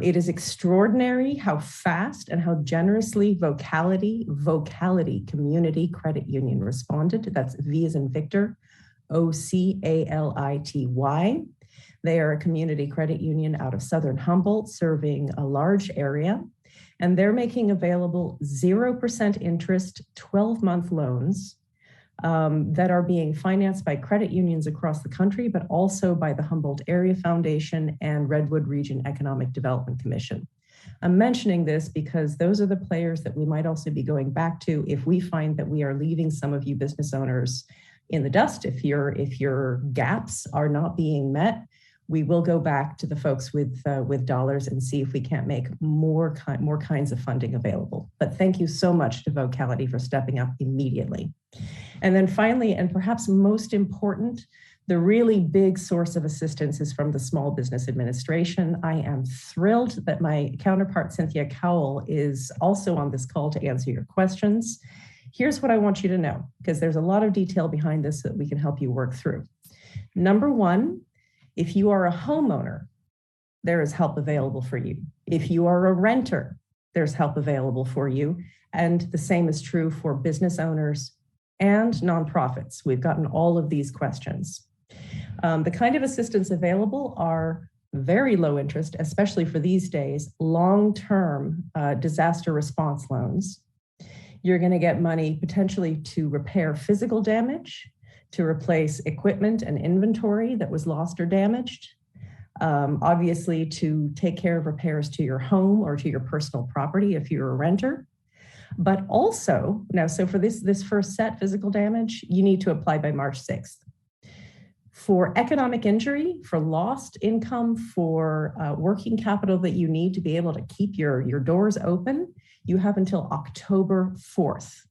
Speaker 9: It is extraordinary how fast and how generously Vocality Community Credit Union responded. That's V as in Victor, OCALITY. They are a community credit union out of Southern Humboldt serving a large area. And they're making available 0% interest 12-month loans that are being financed by credit unions across the country, but also by the Humboldt Area Foundation and Redwood Region Economic Development Commission. I'm mentioning this because those are the players that we might also be going back to if we find that we are leaving some of you business owners in the dust. If your gaps are not being met, we will go back to the folks with dollars and see if we can't make more kinds of funding available. But thank you so much to Vocality for stepping up immediately. And then finally, and perhaps most important, the really big source of assistance is from the Small Business Administration. I am thrilled that my counterpart, Cynthia Cowell, is also on this call to answer your questions. Here's what I want you to know, because there's a lot of detail behind this that we can help you work through. Number one, if you are a homeowner, there is help available for you. If you are a renter, there's help available for you. And the same is true for business owners and nonprofits. We've gotten all of these questions. The kind of assistance available are very low interest, especially for these days, long-term disaster response loans. You're going to get money potentially to repair physical damage, to replace equipment and inventory that was lost or damaged, obviously to take care of repairs to your home or to your personal property if you're a renter. But also, now, so for this first set, physical damage, you need to apply by March 6th. For economic injury, for lost income, for working capital that you need to be able to keep your doors open, you have until October 4th.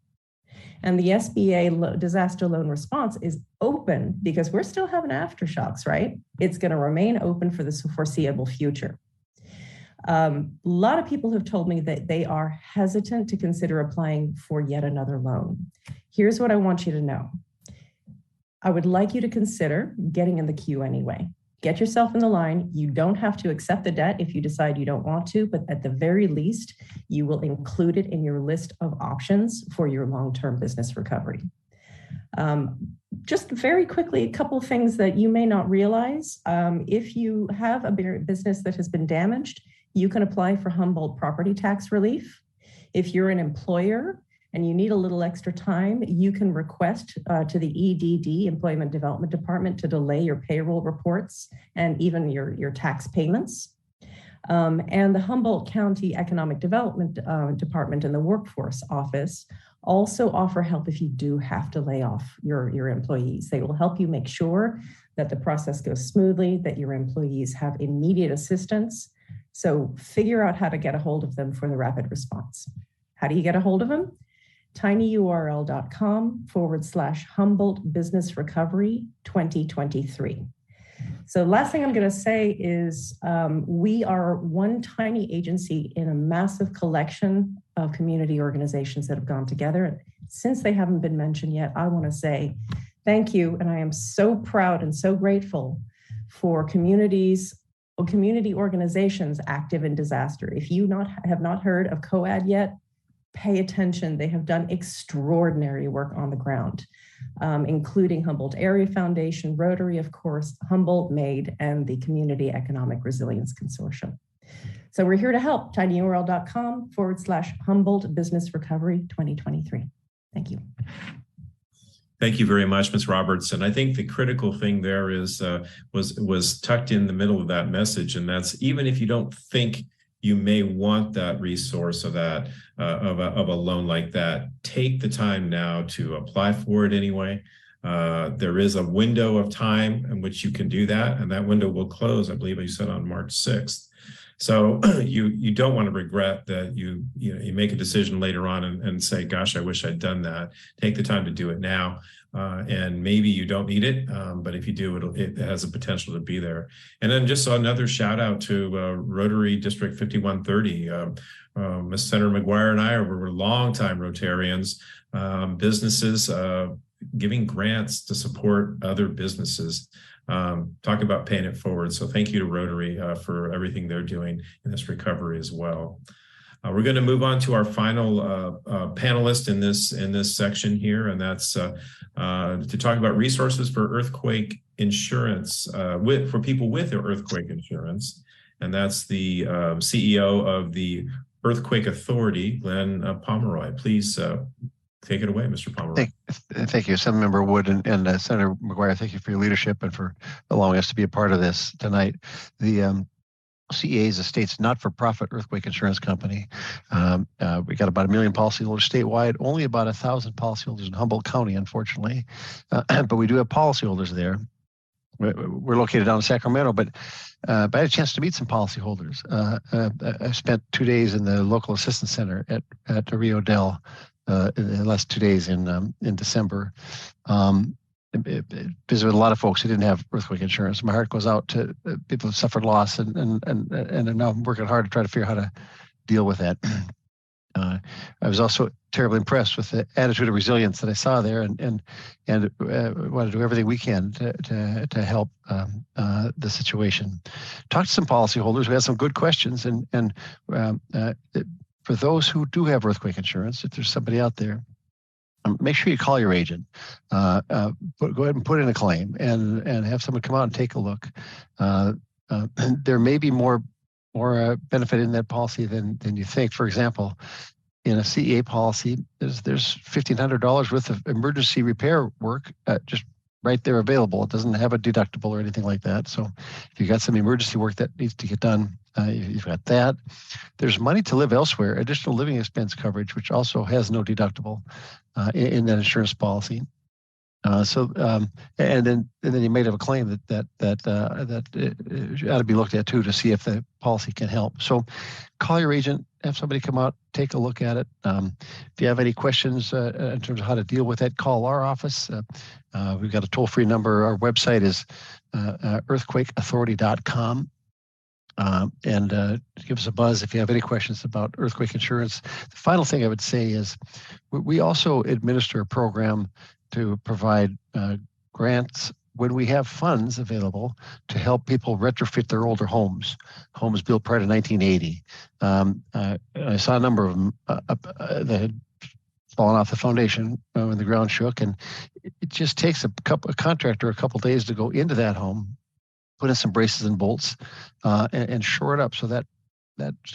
Speaker 9: And the SBA disaster loan response is open because we're still having aftershocks, right? It's going to remain open for the foreseeable future. A lot of people have told me that they are hesitant to consider applying for yet another loan. Here's what I want you to know. I would like you to consider getting in the queue anyway. Get yourself in the line. You don't have to accept the debt if you decide you don't want to, but at the very least, you will include it in your list of options for your long-term business recovery. Just very quickly, a couple of things that you may not realize. If you have a business that has been damaged, you can apply for Humboldt property tax relief. If you're an employer and you need a little extra time, you can request to the EDD, Employment Development Department, to delay your payroll reports and even your tax payments. And the Humboldt County Economic Development Department and the Workforce Office also offer help if you do have to lay off your employees. They will help you make sure that the process goes smoothly, that your employees have immediate assistance. So figure out how to get a hold of them for the rapid response. How do you get a hold of them? tinyurl.com/Humboldt Business Recovery 2023. So last thing I'm going to say is we are one tiny agency in a massive collection of community organizations that have gone together. Since they haven't been mentioned yet, I want to say thank you. And I am so proud and so grateful for community organizations active in disaster. If you have not heard of COAD yet, pay attention. They have done extraordinary work on the ground, including Humboldt Area Foundation, Rotary, of course, Humboldt MAID, and the Community Economic Resilience Consortium. So we're here to help. tinyurl.com/Humboldt Business Recovery 2023. Thank you.
Speaker 2: Thank you very much, Ms. Robertson. I think the critical thing there is was tucked in the middle of that message, and that's even if you don't think you may want that resource of that of a loan like that, take the time now to apply for it anyway. There is a window of time in which you can do that, and that window will close, I believe you said, on March 6th. So you don't want to regret that you make a decision later on and say, gosh, I wish I'd done that. Take the time to do it now. And maybe you don't need it, but if you do, it has the potential to be there. And then just another shout out to Rotary District 5130. Ms. Senator McGuire and I were longtime Rotarians, businesses giving grants to support other businesses. Talk about paying it forward. So thank you to Rotary for everything they're doing in this recovery as well. We're going to move on to our final panelist in this section here, and that's to talk about resources for earthquake insurance for people with earthquake insurance, and that's the CEO of the Earthquake Authority, Glenn Pomeroy. Please take it away, Mr. Pomeroy.
Speaker 10: Thank you, Assemblymember Wood and Senator McGuire. Thank you for your leadership and for allowing us to be a part of this tonight. The CEA is a state's not-for-profit earthquake insurance company. We got about 1 million policyholders statewide, only about 1,000 policyholders in Humboldt County, unfortunately. But we do have policyholders there. We're located down in Sacramento, but I had a chance to meet some policyholders. I spent 2 days in the local assistance center at Rio Dell in the last 2 days in December. Visited with a lot of folks who didn't have earthquake insurance. My heart goes out to people who suffered loss, and now I'm working hard to try to figure out how to deal with that. I was also terribly impressed with the attitude of resilience that I saw there, and want to do everything we can to help the situation. Talked to some policyholders. We had some good questions, and for those who do have earthquake insurance, if there's somebody out there, make sure you call your agent. Go ahead and put in a claim and have someone come out and take a look. There may be more benefit in that policy than you think. For example, in a CEA policy, there's $1,500 worth of emergency repair work just right there available. It doesn't have a deductible or anything like that. So if you got some emergency work that needs to get done, you've got that. There's money to live elsewhere, additional living expense coverage, which also has no deductible in that insurance policy. And then you might have a claim that ought to be looked at too to see if the policy can help. So call your agent, have somebody come out, take a look at it. If you have any questions in terms of how to deal with that, call our office. We've got a toll-free number. Our website is earthquakeauthority.com. And give us a buzz if you have any questions about earthquake insurance. The final thing I would say is we also administer a program to provide grants when we have funds available to help people retrofit their older homes built prior to 1980. I saw a number of them that had fallen off the foundation when the ground shook, and it just takes a contractor a couple days to go into that home, put in some braces and bolts, and shore it up so that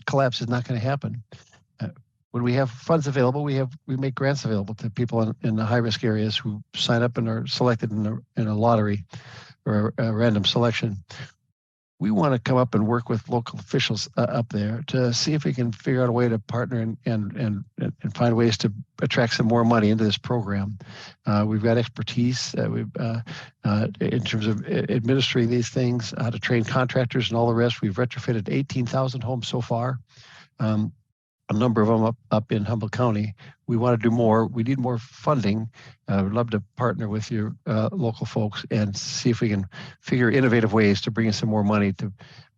Speaker 10: collapse is not going to happen. when we have funds available, we make grants available to people in the high-risk areas who sign up and are selected in a lottery or a random selection. We want to come up and work with local officials up there to see if we can figure out a way to partner and find ways to attract some more money into this program. We've got expertise in terms of administering these things, how to train contractors and all the rest. We've retrofitted 18,000 homes so far. A number of them up in Humboldt County. We want to do more. We need more funding. We'd love to partner with your local folks and see if we can figure innovative ways to bring in some more money to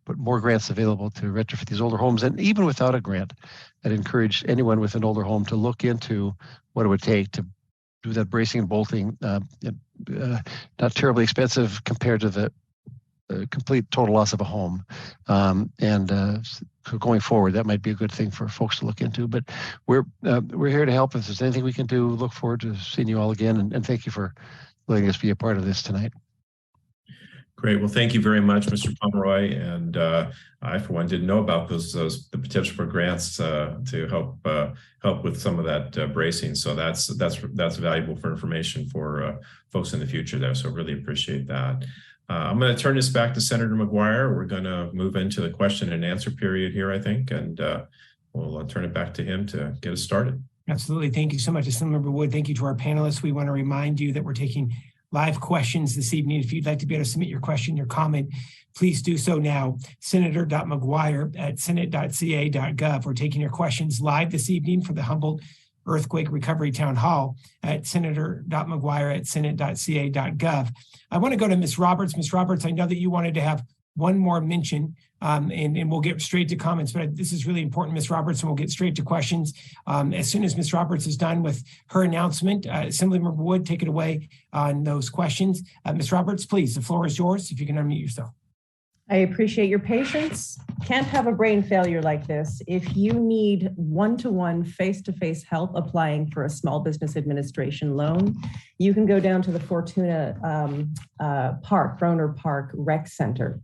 Speaker 10: put more grants available to retrofit these older homes. And even without a grant, I'd encourage anyone with an older home to look into what it would take to do that bracing and bolting. Not terribly expensive compared to the complete total loss of a home. So going forward, that might be a good thing for folks to look into. But we're here to help. If there's anything we can do, look forward to seeing you all again. And thank you for letting us be a part of this tonight.
Speaker 2: Great. Well, thank you very much, Mr. Pomeroy. And I, for one, didn't know about the potential for grants to help with some of that bracing. So that's valuable for information for folks in the future there. So really appreciate that. I'm going to turn this back to Senator McGuire. We're going to move into the question and answer period here, I think, and we'll turn it back to him to get us started.
Speaker 1: Absolutely. Thank you so much, Assemblymember Wood. Thank you to our panelists. We want to remind you that we're taking live questions this evening. If you'd like to be able to submit your question, your comment, please do so now. Senator.mcguire@senate.ca.gov. We're taking your questions live this evening for the Humboldt Earthquake Recovery Town Hall at senator.mcguire@senate.ca.gov. I want to go to Ms. Roberts. Ms. Roberts, I know that you wanted to have one more mention, and we'll get straight to comments, but this is really important, Ms. Roberts, and we'll get straight to questions. As soon as Ms. Roberts is done with her announcement, Assemblymember Wood, take it away on those questions. Ms. Roberts, please, the floor is yours if you can unmute yourself.
Speaker 9: I appreciate your patience. Can't have a brain failure like this. If you need one-to-one, face-to-face help applying for a small business administration loan, you can go down to the Fortuna Broner Park Rec Center.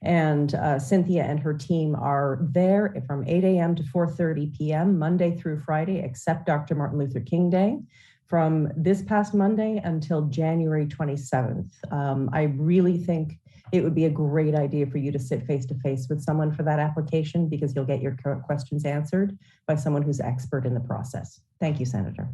Speaker 9: And Cynthia and her team are there from 8 a.m. to 4:30 p.m., Monday through Friday, except Dr. Martin Luther King Day, from this past Monday until January 27th. I really think it would be a great idea for you to sit face-to-face with someone for that application, because you'll get your questions answered by someone who's expert in the process. Thank you, Senator.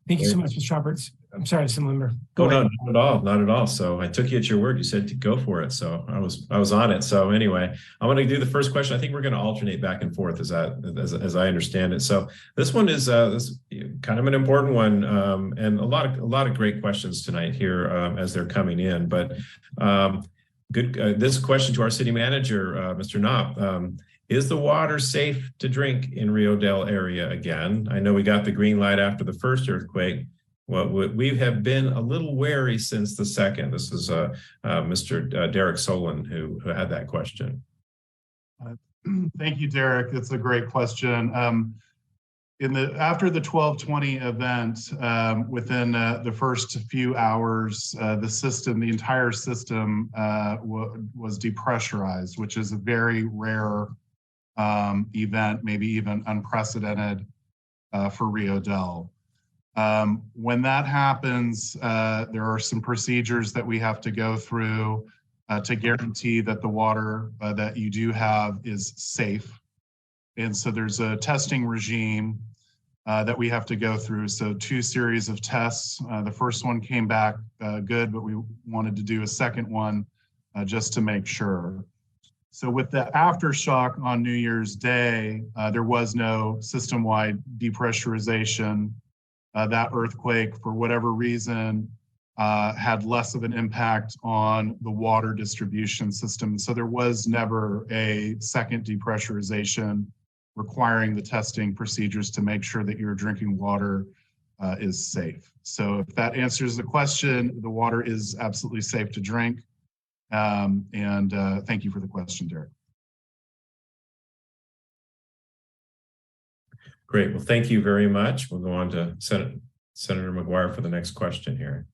Speaker 1: Thank you so much, Ms. Roberts. I'm sorry, Assemblymember.
Speaker 2: No, not at all, not at all. So I took you at your word. You said to go for it, so I was on it. So anyway, I'm going to do the first question. I think we're going to alternate back and forth as I understand it. So this one is kind of an important one, and a lot of great questions tonight here as they're coming in. But this question to our city manager, Mr. Knopp. Is the water safe to drink in Rio Dell area again? I know we got the green light after the first earthquake. Well, we have been a little wary since the second. This is Mr. Derek Solon who had that question.
Speaker 7: Thank you, Derek. That's a great question. After the 1220 event, within the first few hours, the entire system was depressurized, which is a very rare event, maybe even unprecedented for Rio Dell. When that happens, there are some procedures that we have to go through to guarantee that the water that you do have is safe. And so there's a testing regime that we have to go through. So 2 series of tests. The first one came back good, but we wanted to do a second one just to make sure. So with the aftershock on New Year's Day, there was no system-wide depressurization. That earthquake, for whatever reason, had less of an impact on the water distribution system. So there was never a second depressurization requiring the testing procedures to make sure that your drinking water is safe. So if that answers the question, the water is absolutely safe to drink. Thank you for the question, Derek.
Speaker 2: Great. Well, thank you very much. We'll go on to Senator McGuire for the next question here.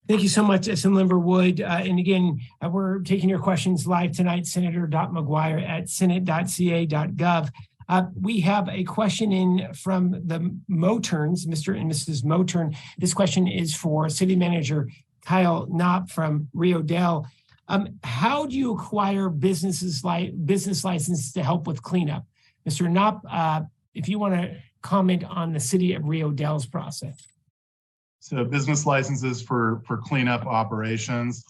Speaker 1: Thank you so much, Assemblymember Wood. And again, we're taking your questions live tonight, senator.mcguire@senate.ca.gov. We have a question in from the Moterns, Mr. and Mrs. Motern. This question is for City Manager Kyle Knopp from Rio Dell. How do you acquire business licenses to help with cleanup? Mr. Knopp, if you want to comment on the City of Rio Dell's process.
Speaker 7: So business licenses for cleanup operations.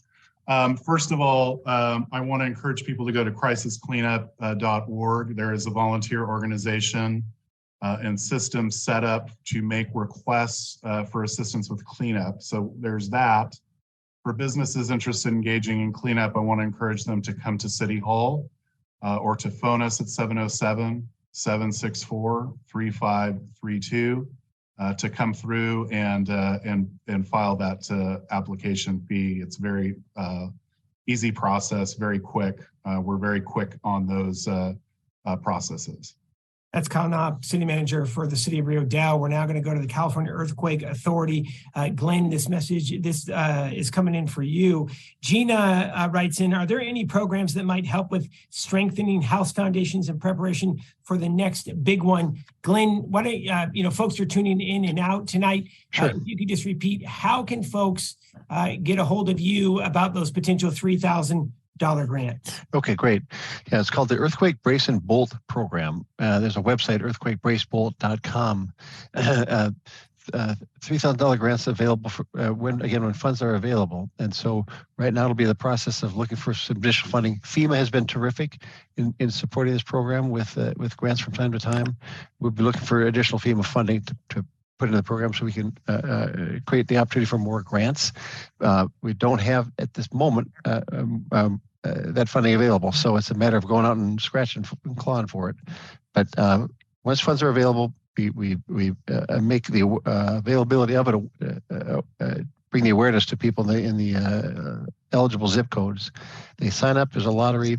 Speaker 7: First of all, I want to encourage people to go to crisiscleanup.org. There is a volunteer organization and system set up to make requests for assistance with cleanup. So there's that. For businesses interested in engaging in cleanup, I want to encourage them to come to City Hall or to phone us at 707-764-3532 to come through and file that application fee. It's very easy process, very quick. We're very quick on those processes.
Speaker 1: That's Kyle Knopp, City Manager for the City of Rio Dell. We're now going to go to the California Earthquake Authority. Glenn, this is coming in for you. Gina writes in, are there any programs that might help with strengthening house foundations in preparation for the next big one? Glenn, what folks are tuning in and out tonight.
Speaker 10: Sure.
Speaker 1: If you could just repeat, how can folks get a hold of you about those potential $3,000 grant?
Speaker 10: Okay, great. Yeah, it's called the Earthquake Brace and Bolt Program. There's a website, earthquakebracebolt.com. $3,000 grants available for when funds are available. And so right now it'll be the process of looking for some additional funding. FEMA has been terrific in supporting this program with grants from time to time. We'll be looking for additional FEMA funding to put into the program so we can create the opportunity for more grants. We don't have at this moment that funding available, so it's a matter of going out and scratching and clawing for it. But once funds are available, we make the availability of it, bring the awareness to people in the eligible zip codes. They sign up. There's a lottery.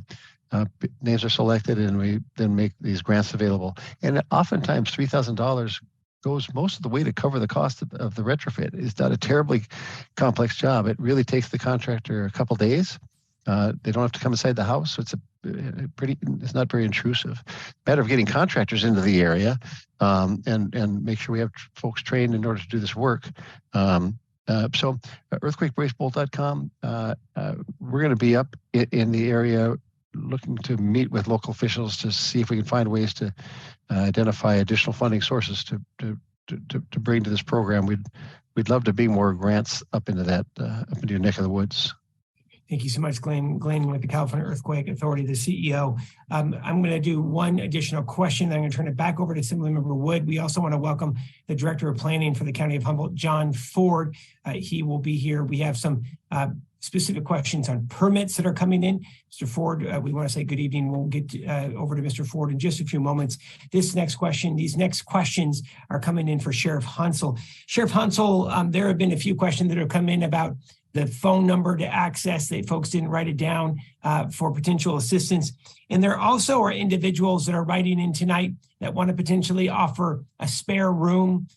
Speaker 10: Names are selected, and we then make these grants available. And oftentimes, $3,000 goes most of the way to cover the cost of the retrofit. It's not a terribly complex job. It really takes the contractor a couple days. They don't have to come inside the house, so it's it's not very intrusive. Matter of getting contractors into the area and make sure we have folks trained in order to do this work. So earthquakebracebolt.com. We're going to be up in the area looking to meet with local officials to see if we can find ways to identify additional funding sources to bring to this program. We'd love to bring more grants up into that up into your neck of the woods.
Speaker 1: Thank you so much, Glenn. Glenn with the California Earthquake Authority, the CEO. I'm going to do one additional question. I'm going to turn it back over to Assemblymember Wood. We also want to welcome the Director of Planning for the County of Humboldt, John Ford. He will be here. We have some specific questions on permits that are coming in. Mr. Ford, we want to say good evening. We'll get over to Mr. Ford in just a few moments. These next questions are coming in for Sheriff Hansel. Sheriff Hansel, there have been a few questions that have come in about the phone number to access that folks didn't write it down for potential assistance. And there also are individuals that are writing in tonight that want to potentially offer a spare room.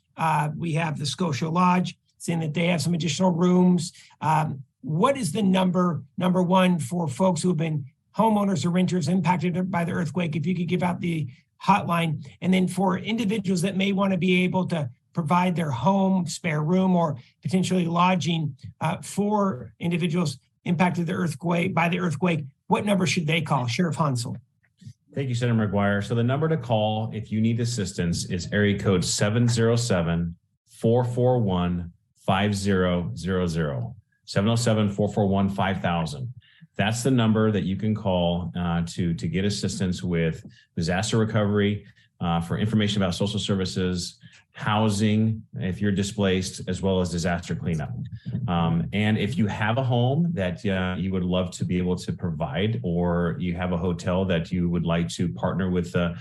Speaker 1: We have the Scotia Lodge saying that they have some additional rooms. What is the number one, for folks who have been homeowners or renters impacted by the earthquake? If you could give out the hotline. And then for individuals that may want to be able to provide their home, spare room, or potentially lodging for individuals impacted by the earthquake, what number should they call? Sheriff Hansel.
Speaker 5: Thank you, Senator McGuire. So the number to call if you need assistance is area code 707-441-5000. 707-441-5000. That's the number that you can call to get assistance with disaster recovery, for information about social services, housing, if you're displaced, as well as disaster cleanup. And if you have a home that you would love to be able to provide, or you have a hotel that you would like to partner with the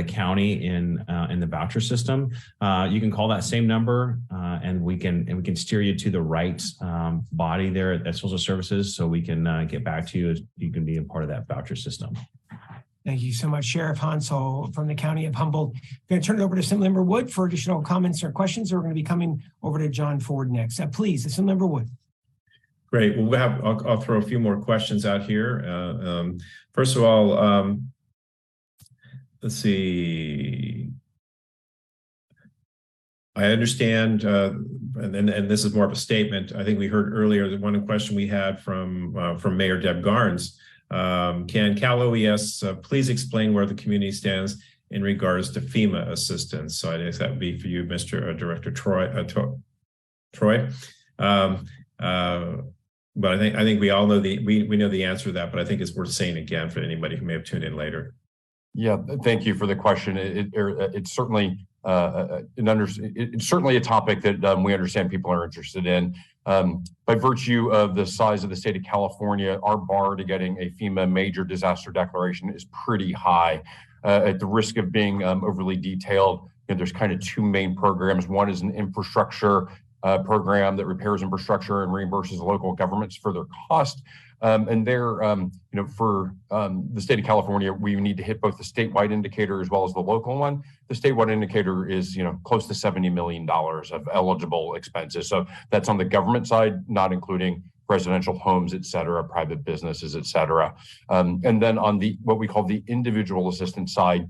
Speaker 5: county in the voucher system, you can call that same number, and we can steer you to the right body there at social services, so we can get back to you as you can be a part of that voucher system.
Speaker 1: Thank you so much, Sheriff Hansel from the County of Humboldt. I'm going to turn it over to Assemblymember Wood for additional comments or questions. We're going to be coming over to John Ford next. Please, Assemblymember Wood.
Speaker 2: Great. Well, I'll throw a few more questions out here. First of all, let's see. I understand, and this is more of a statement. I think we heard earlier that one question we had from Mayor Deb Garnes. Can Cal OES please explain where the community stands in regards to FEMA assistance? So I guess that would be for you, Mr. Director Troy. But I think we all know we know the answer to that, but I think it's worth saying again for anybody who may have tuned in later.
Speaker 4: Yeah, thank you for the question. It's certainly it's certainly a topic that we understand people are interested in. By virtue of the size of the state of California, our bar to getting a FEMA major disaster declaration is pretty high. At the risk of being overly detailed, there's kind of two main programs. One is an infrastructure program that repairs infrastructure and reimburses local governments for their cost. And there, for the state of California, we need to hit both the statewide indicator as well as the local one. The statewide indicator is, close to $70 million of eligible expenses. So that's on the government side, not including residential homes, et cetera, private businesses, et cetera. And then on the what we call the individual assistance side,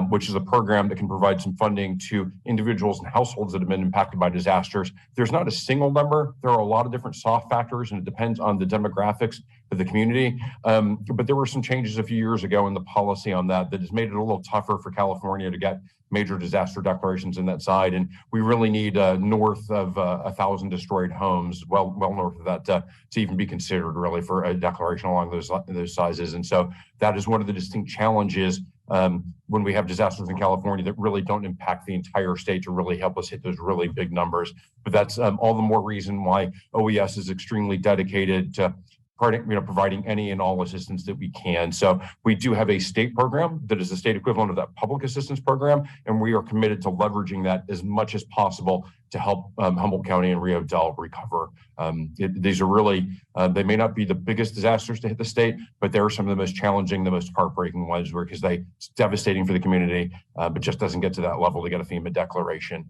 Speaker 4: which is a program that can provide some funding to individuals and households that have been impacted by disasters. There's not a single number. There are a lot of different soft factors, and it depends on the demographics of the community. But there were some changes a few years ago in the policy on that has made it a little tougher for California to get major disaster declarations in that side. And we really need north of 1,000 destroyed homes, well north of that to even be considered really for a declaration along those sizes. And so that is one of the distinct challenges when we have disasters in California that really don't impact the entire state to really help us hit those really big numbers. But that's all the more reason why OES is extremely dedicated to providing any and all assistance that we can. So we do have a state program that is the state equivalent of that public assistance program, and we are committed to leveraging that as much as possible to help Humboldt County and Rio Dell recover. These are really, they may not be the biggest disasters to hit the state, but they are some of the most challenging, the most heartbreaking ones because it's devastating for the community, but just doesn't get to that level to get a FEMA declaration.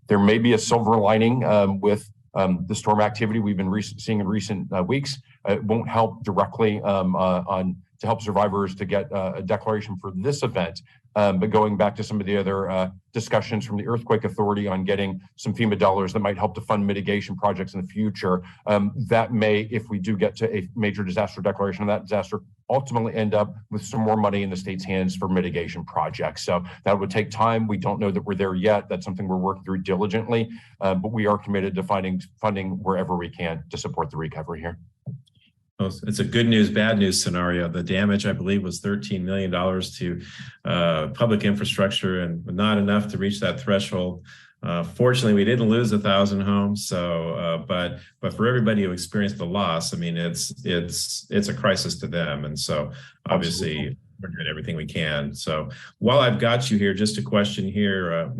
Speaker 4: There may be a silver lining with the storm activity we've been seeing in recent weeks. It won't help directly to help survivors to get a declaration for this event. But going back to some of the other discussions from the Earthquake Authority on getting some FEMA dollars that might help to fund mitigation projects in the future, that may, if we do get to a major disaster declaration of that disaster, ultimately end up with some more money in the state's hands for mitigation projects. So that would take time. We don't know that we're there yet. That's something we're working through diligently, but we are committed to finding funding wherever we can to support the recovery here.
Speaker 2: Well, it's a good news, bad news scenario. The damage, I believe, was $13 million to public infrastructure and not enough to reach that threshold. Fortunately, we didn't lose 1,000 homes. So, but for everybody who experienced the loss, I mean, it's a crisis to them. And so, obviously, absolutely, we're doing everything we can. So, while I've got you here, just a question here.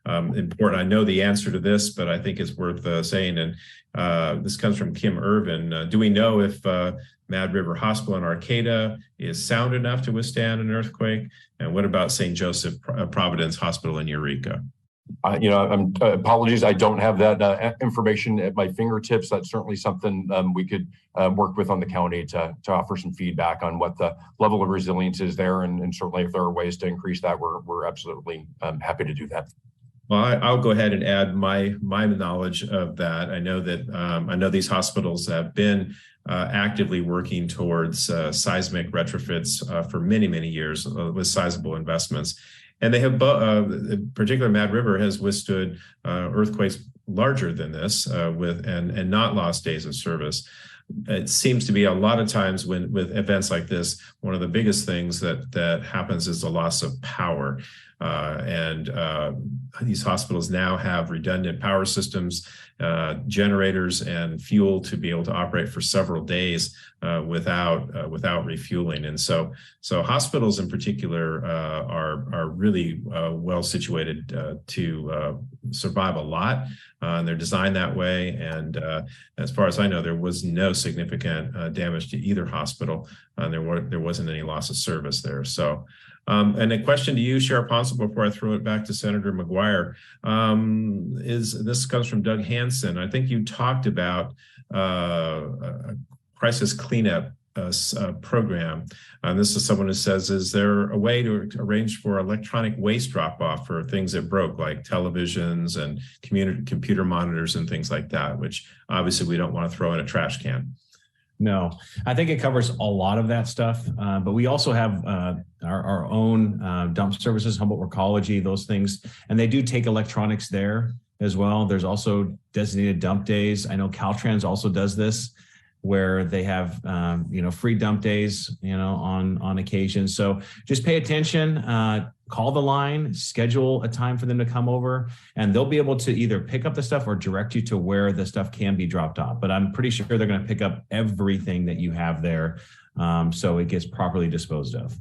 Speaker 2: Important. I know the answer to this, but I think it's worth saying. And this comes from Kim Irvin. Do we know if Mad River Hospital in Arcata is sound enough to withstand an earthquake? And what about St. Joseph Providence Hospital in Eureka?
Speaker 4: Apologies, I don't have that information at my fingertips. That's certainly something we could work with on the county to offer some feedback on what the level of resilience is there. And certainly if there are ways to increase that, we're absolutely happy to do that.
Speaker 2: Well, I'll go ahead and add my knowledge of that. I know that I know these hospitals have been actively working towards seismic retrofits for many, many years with sizable investments. And they have, in particular, Mad River has withstood earthquakes larger than this and not lost days of service. It seems to be a lot of times with events like this, one of the biggest things that happens is the loss of power. These hospitals now have redundant power systems, generators, and fuel to be able to operate for several days without refueling. And so hospitals in particular are really well situated to survive a lot. And they're designed that way. And as far as I know, there was no significant damage to either hospital. There wasn't any loss of service there. So. And a question to you, Sheriff Ponsel, before I throw it back to Senator McGuire, this comes from Doug Hansen. I think you talked about a crisis cleanup program. This is someone who says, is there a way to arrange for electronic waste drop-off for things that broke, like televisions and computer monitors and things like that, which obviously we don't want to throw in a trash can?
Speaker 5: No, I think it covers a lot of that stuff, but we also have our own dump services, Humboldt Recology, those things, and they do take electronics there as well. There's also designated dump days. I know Caltrans also does this, where they have free dump days on occasion. So just pay attention, call the line, schedule a time for them to come over, and they'll be able to either pick up the stuff or direct you to where the stuff can be dropped off. But I'm pretty sure they're going to pick up everything that you have there, so it gets properly disposed of.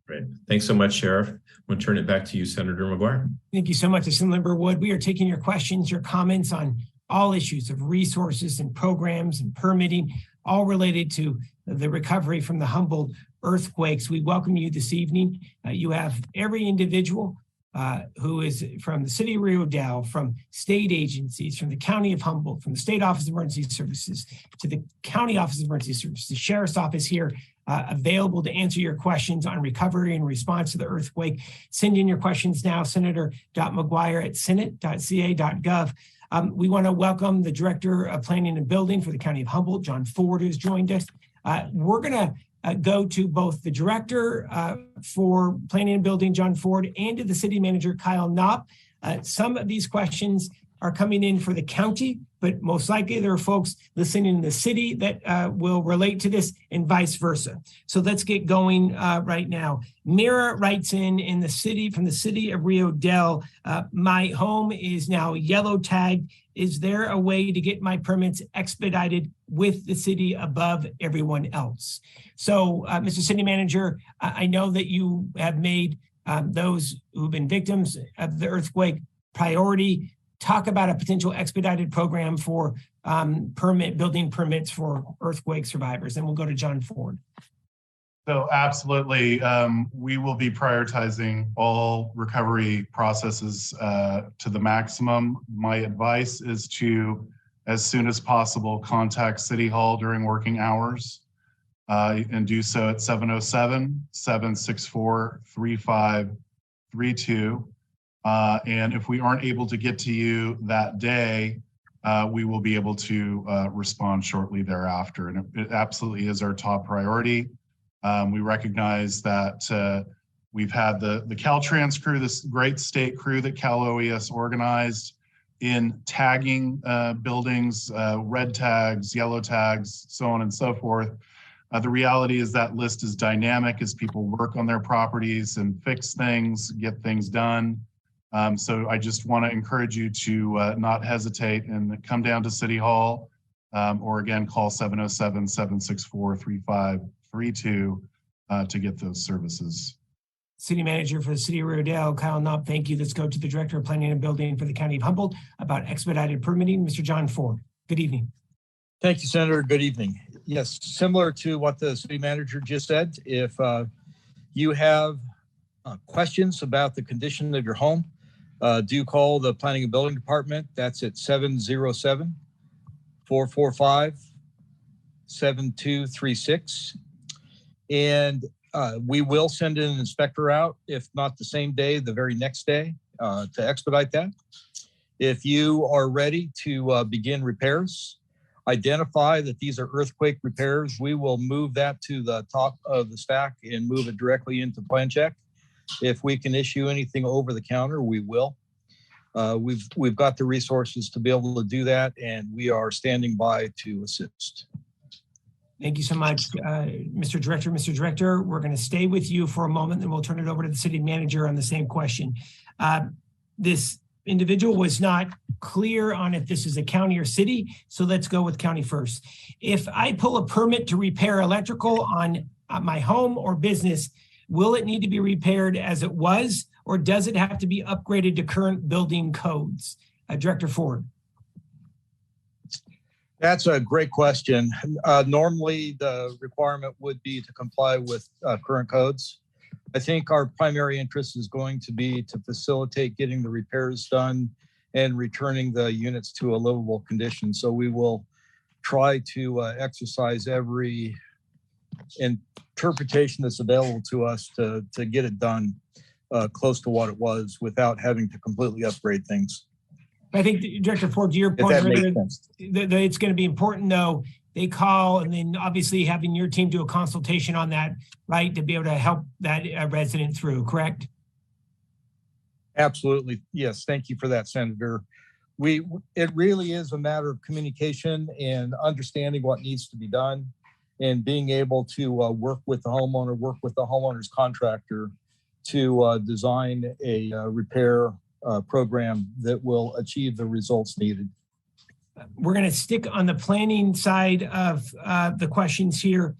Speaker 2: Great. Thanks so much, Sheriff. I'm going to turn it back to you, Senator McGuire.
Speaker 1: Thank you so much, Assemblymember Wood. We are taking your questions, your comments on all issues of resources and programs and permitting, all related to the recovery from the Humboldt earthquakes. We welcome you this evening. You have every individual who is from the City of Rio Dell, from state agencies, from the County of Humboldt, from the State Office of Emergency Services to the County Office of Emergency Services, the Sheriff's Office here, available to answer your questions on recovery and response to the earthquake. Send in your questions now, senator.mcguire@senate.ca.gov. We want to welcome the Director of Planning and Building for the County of Humboldt, John Ford, who's joined us. We're going to go to both the Director for Planning and Building, John Ford, and to the City Manager, Kyle Knopp. Some of these questions are coming in for the county, but most likely there are folks listening in the city that will relate to this and vice versa. So let's get going right now. Mira writes in the city, from the City of Rio Dell, my home is now yellow tagged. Is there a way to get my permits expedited with the city above everyone else? So, Mr. City Manager, I know that you have made those who've been victims of the earthquake priority. Talk about a potential expedited program for building permits for earthquake survivors. And we'll go to John Ford.
Speaker 7: So absolutely, we will be prioritizing all recovery processes to the maximum. My advice is to, as soon as possible, contact City Hall during working hours and do so at 707-764-3532. And if we aren't able to get to you that day, we will be able to respond shortly thereafter. And it absolutely is our top priority. We recognize that we've had the Caltrans crew, this great state crew that Cal OES organized, in tagging buildings, red tags, yellow tags, so on and so forth. The reality is that list is dynamic as people work on their properties and fix things, get things done. So I just want to encourage you to not hesitate and come down to City Hall, or again, call 707-764-3532 to get those services.
Speaker 1: City Manager for the City of Rio Dell, Kyle Knopp, thank you. Let's go to the Director of Planning and Building for the County of Humboldt about expedited permitting, Mr. John Ford. Good evening.
Speaker 11: Thank you, Senator. Good evening. Yes, similar to what the City Manager just said, if you have questions about the condition of your home, do call the Planning and Building Department. That's at 707-445-7236. And we will send an inspector out, if not the same day, the very next day, to expedite that. If you are ready to begin repairs, identify that these are earthquake repairs. We will move that to the top of the stack and move it directly into plan check. If we can issue anything over the counter, we will. We've got the resources to be able to do that, and we are standing by to assist.
Speaker 1: Thank you so much, Mr. Director. Mr. Director, we're going to stay with you for a moment, and we'll turn it over to the City Manager on the same question. This individual was not clear on if this is a county or city, so let's go with county first. If I pull a permit to repair electrical on my home or business, will it need to be repaired as it was, or does it have to be upgraded to current building codes? Director Ford.
Speaker 11: That's a great question. Normally, the requirement would be to comply with current codes. I think our primary interest is going to be to facilitate getting the repairs done and returning the units to a livable condition. So we will try to exercise every interpretation that's available to us to get it done close to what it was without having to completely upgrade things.
Speaker 1: I think, Director Ford, to your point,
Speaker 11: If that makes sense.
Speaker 1: It's going to be important, though, they call and then obviously having your team do a consultation on that, right, to be able to help that resident through, correct?
Speaker 11: Absolutely. Yes. Thank you for that, Senator. It really is a matter of communication and understanding what needs to be done and being able to work with the homeowner, work with the homeowner's contractor to design a repair program that will achieve the results needed.
Speaker 1: We're going to stick on the planning side of the questions here.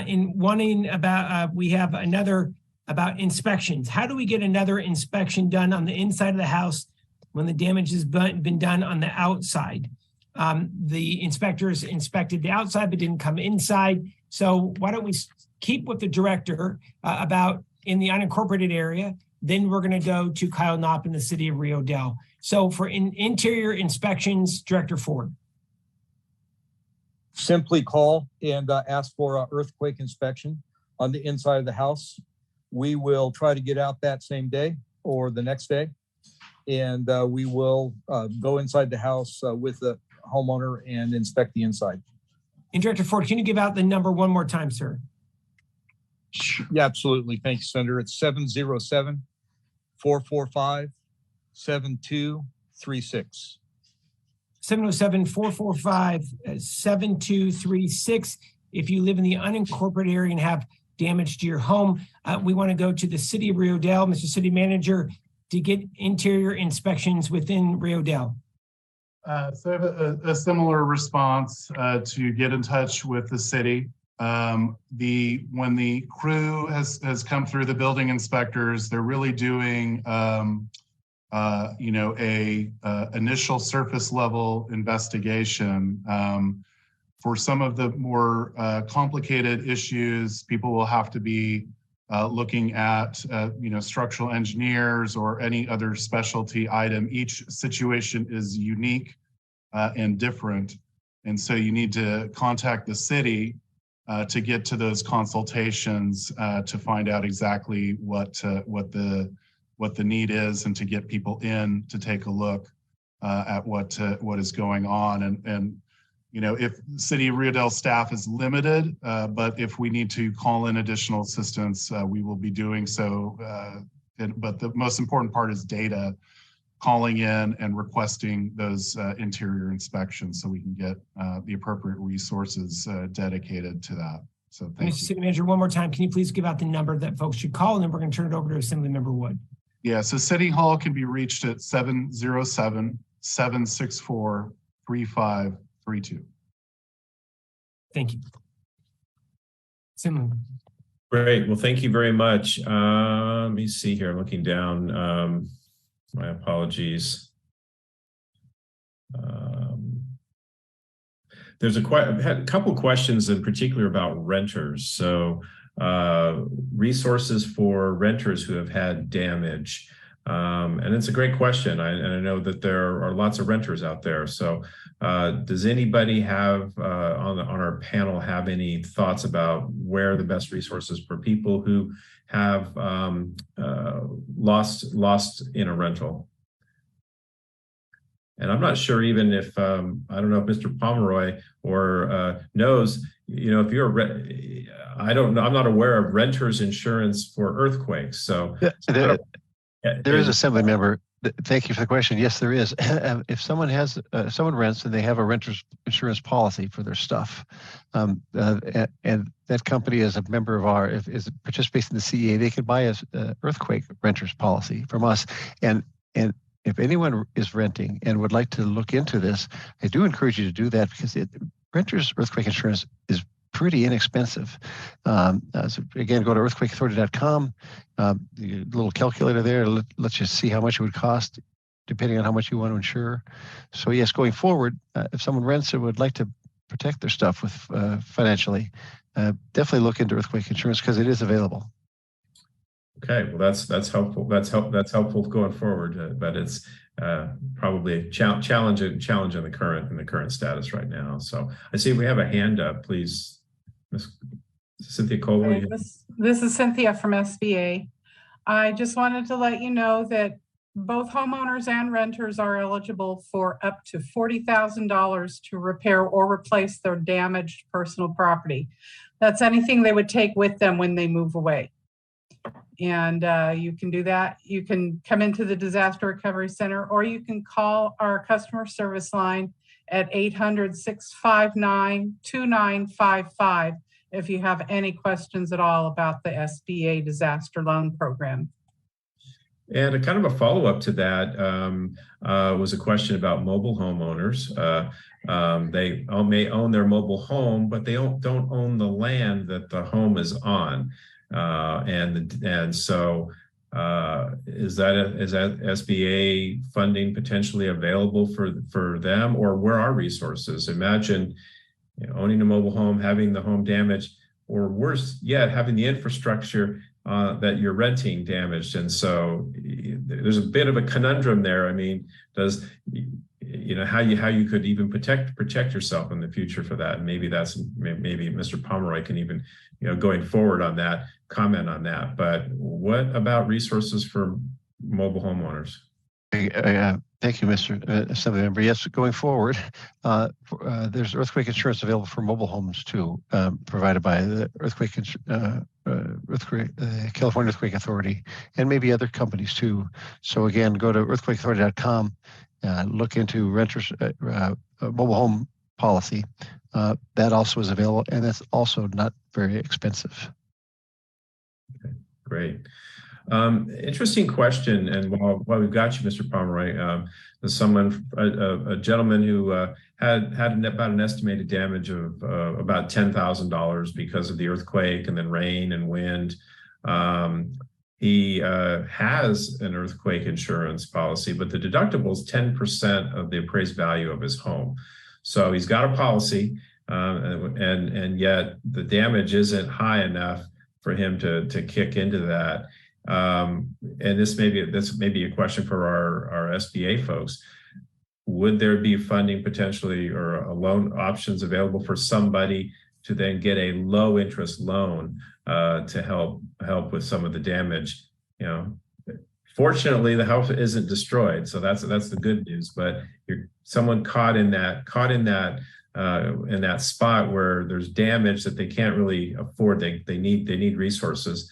Speaker 1: In wanting about, we have another about inspections. How do we get another inspection done on the inside of the house when the damage has been done on the outside? The inspectors inspected the outside but didn't come inside. So why don't we keep with the director about in the unincorporated area? Then we're going to go to Kyle Knopp in the city of Rio Dell. So for interior inspections, Director Ford.
Speaker 11: Simply call and ask for an earthquake inspection on the inside of the house. We will try to get out that same day or the next day. And we will go inside the house with the homeowner and inspect the inside.
Speaker 1: And Director Ford, can you give out the number one more time, sir?
Speaker 11: Yeah, absolutely. Thank you, Senator. It's 707-445-7236.
Speaker 1: 707-445-7236. If you live in the unincorporated area and have damage to your home, we want to go to the city of Rio Dell, Mr. City Manager, to get interior inspections within Rio Dell.
Speaker 7: So I have a similar response to get in touch with the city. When the crew has come through, the building inspectors, they're really doing initial surface level investigation. For some of the more complicated issues, people will have to be looking at structural engineers or any other specialty item. Each situation is unique and different, and so you need to contact the city to get to those consultations to find out exactly what the need is, and to get people in to take a look at what is going on. And if City of Rio Dell staff is limited, but if we need to call in additional assistance, we will be doing so. But the most important part is data, calling in and requesting those interior inspections so we can get the appropriate resources dedicated to that. So thank you.
Speaker 1: Mr. City Manager, one more time, can you please give out the number that folks should call, and then we're going to turn it over to Assemblymember Wood.
Speaker 7: Yeah, so City Hall can be reached at 707-764-3532.
Speaker 1: Thank you. Assemblyman.
Speaker 2: Great. Well, thank you very much. Let me see here. I'm looking down. My apologies. I've had a couple of questions in particular about renters. So resources for renters who have had damage. And it's a great question. I know that there are lots of renters out there. So does anybody have on our panel have any thoughts about where the best resources for people who have lost in a rental? And I'm not sure even if, I don't know if Mr. Pomeroy or knows, if you're I'm not aware of renters insurance for earthquakes. So
Speaker 10: there is, Assembly Member. Thank you for the question. Yes, there is. If someone rents and they have a renter's insurance policy for their stuff, and that company is a member of is participating in the CEA, they can buy a earthquake renter's policy from us. And if anyone is renting and would like to look into this, I do encourage you to do that, because renter's earthquake insurance is pretty inexpensive. So again, go to earthquakeauthority.com. The little calculator there lets you see how much it would cost depending on how much you want to insure. So yes, going forward, if someone rents and would like to protect their stuff with financially, definitely look into earthquake insurance, because it is available.
Speaker 2: Okay, well that's helpful. That's helpful going forward, but it's probably a challenge in the current status right now. So I see we have a hand up, please, Ms. Cynthia Coble.
Speaker 12: Okay, this is Cynthia from SBA. I just wanted to let you know that both homeowners and renters are eligible for up to $40,000 to repair or replace their damaged personal property. That's anything they would take with them when they move away. And you can do that. You can come into the Disaster Recovery Center, or you can call our customer service line at 800-659-2955 if you have any questions at all about the SBA disaster loan program.
Speaker 2: And a kind of a follow-up to that was a question about mobile homeowners. They may own their mobile home, but they don't own the land that the home is on. And so is that SBA funding potentially available for them, or where are resources? Imagine owning a mobile home, having the home damaged, or worse yet, having the infrastructure that you're renting damaged. And so there's a bit of a conundrum there. I mean, how you could even protect yourself in the future for that. And maybe Mr. Pomeroy can even, going forward on that, comment on that. But what about resources for mobile homeowners?
Speaker 10: Thank you, Mr. Assembly Member. Yes, going forward, there's earthquake insurance available for mobile homes too, provided by the California Earthquake Authority, and maybe other companies too. So again, go to earthquakeauthority.com, look into renters mobile home policy. That also is available, and that's also not very expensive.
Speaker 2: Okay, great. Interesting question. And while we've got you, Mr. Pomeroy, there's a gentleman who had about an estimated damage of about $10,000 because of the earthquake and then rain and wind. He has an earthquake insurance policy, but the deductible is 10% of the appraised value of his home. So he's got a policy, and yet the damage isn't high enough for him to kick into that. And this may be a question for our SBA folks. Would there be funding potentially or a loan options available for somebody to then get a low interest loan to help with some of the damage? Fortunately, the house isn't destroyed, so that's the good news. But someone caught in that spot where there's damage that they can't really afford. They need resources.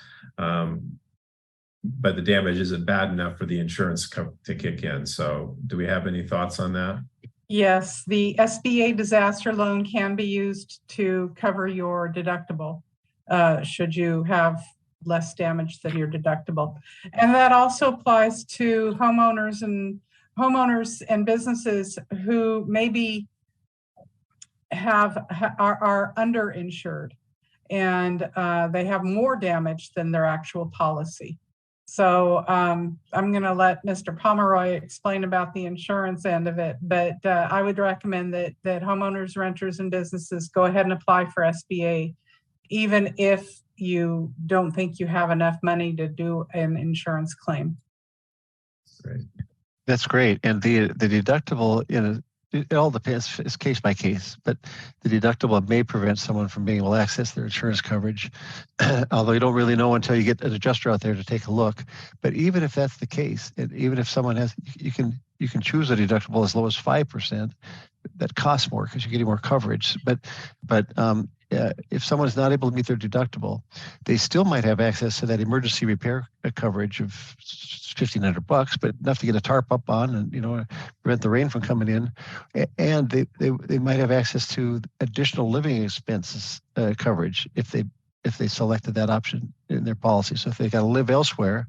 Speaker 2: But the damage isn't bad enough for the insurance to kick in. So do we have any thoughts on that?
Speaker 12: Yes, the SBA disaster loan can be used to cover your deductible should you have less damage than your deductible. And that also applies to homeowners and businesses who maybe are underinsured and they have more damage than their actual policy. So I'm going to let Mr. Pomeroy explain about the insurance end of it, but I would recommend that homeowners, renters, and businesses go ahead and apply for SBA, even if you don't think you have enough money to do an insurance claim.
Speaker 2: Great.
Speaker 10: That's great. And the deductible, it all depends, it's case by case, but the deductible may prevent someone from being able to access their insurance coverage, although you don't really know until you get an adjuster out there to take a look. But even if that's the case, and even if someone has, you can choose a deductible as low as 5%. That costs more because you're getting more coverage. But if someone is not able to meet their deductible, they still might have access to that emergency repair coverage of $1,500, but enough to get a tarp up on and prevent the rain from coming in. And they might have access to additional living expenses coverage if they selected that option in their policy. So if they got to live elsewhere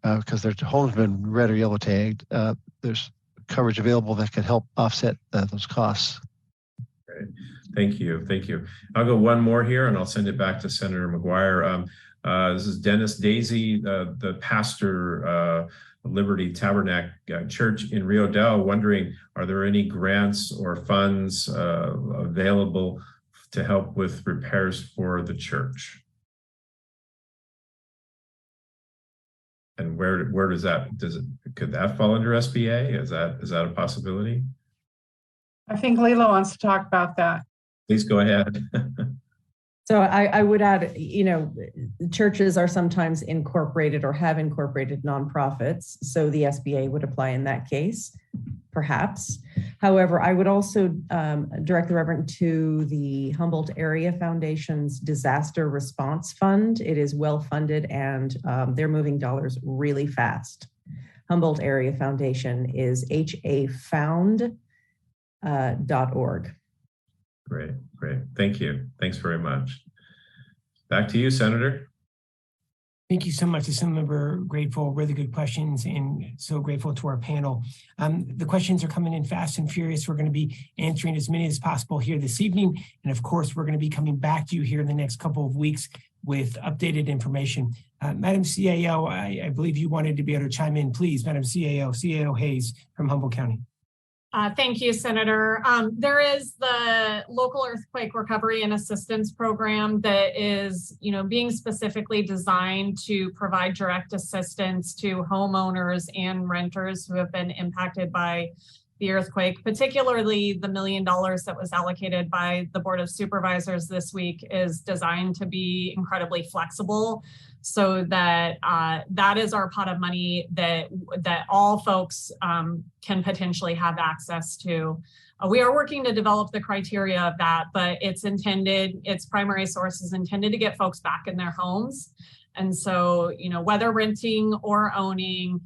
Speaker 10: because their home's been red or yellow tagged, there's coverage available that can help offset those costs.
Speaker 2: Great. Thank you. I'll go one more here and I'll send it back to Senator McGuire. This is Dennis Daisy, the pastor Liberty Tabernacle Church in Rio Del, wondering, are there any grants or funds available to help with repairs for the church? And where does that, could that fall under SBA? Is that a possibility?
Speaker 12: I think Leila wants to talk about that.
Speaker 2: Please go ahead.
Speaker 9: So I would add, churches are sometimes incorporated or have incorporated nonprofits. So the SBA would apply in that case, perhaps. However, I would also direct the Reverend to the Humboldt Area Foundation's Disaster Response Fund. It is well funded and they're moving dollars really fast. Humboldt Area Foundation is hafound.org.
Speaker 2: Great. Thank you. Thanks very much. Back to you, Senator.
Speaker 1: Thank you so much, Assemblymember. Grateful, really good questions, and so grateful to our panel. The questions are coming in fast and furious. We're going to be answering as many as possible here this evening. And of course, we're going to be coming back to you here in the next couple of weeks with updated information. Madam CAO, I believe you wanted to be able to chime in. Please, Madam CAO Hayes from Humboldt County.
Speaker 6: Thank you, Senator. There is the local earthquake recovery and assistance program that is, being specifically designed to provide direct assistance to homeowners and renters who have been impacted by the earthquake. Particularly the $1 million that was allocated by the Board of Supervisors this week is designed to be incredibly flexible, so that that is our pot of money that all folks can potentially have access to. We are working to develop the criteria of that, but its primary source is intended to get folks back in their homes. And so, whether renting or owning,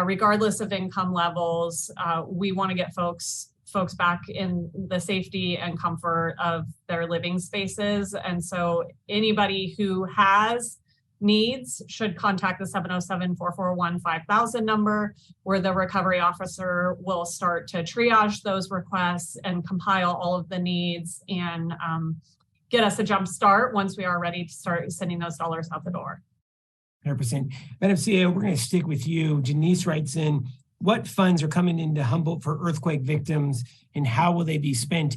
Speaker 6: regardless of income levels, we want to get folks back in the safety and comfort of their living spaces. And so anybody who has needs should contact the 707-441-5000 number, where the recovery officer will start to triage those requests and compile all of the needs and get us a jump start once we are ready to start sending those dollars out the door.
Speaker 1: 100%. Madam CEO, we're going to stick with you. Janice writes in, what funds are coming into Humboldt for earthquake victims and how will they be spent?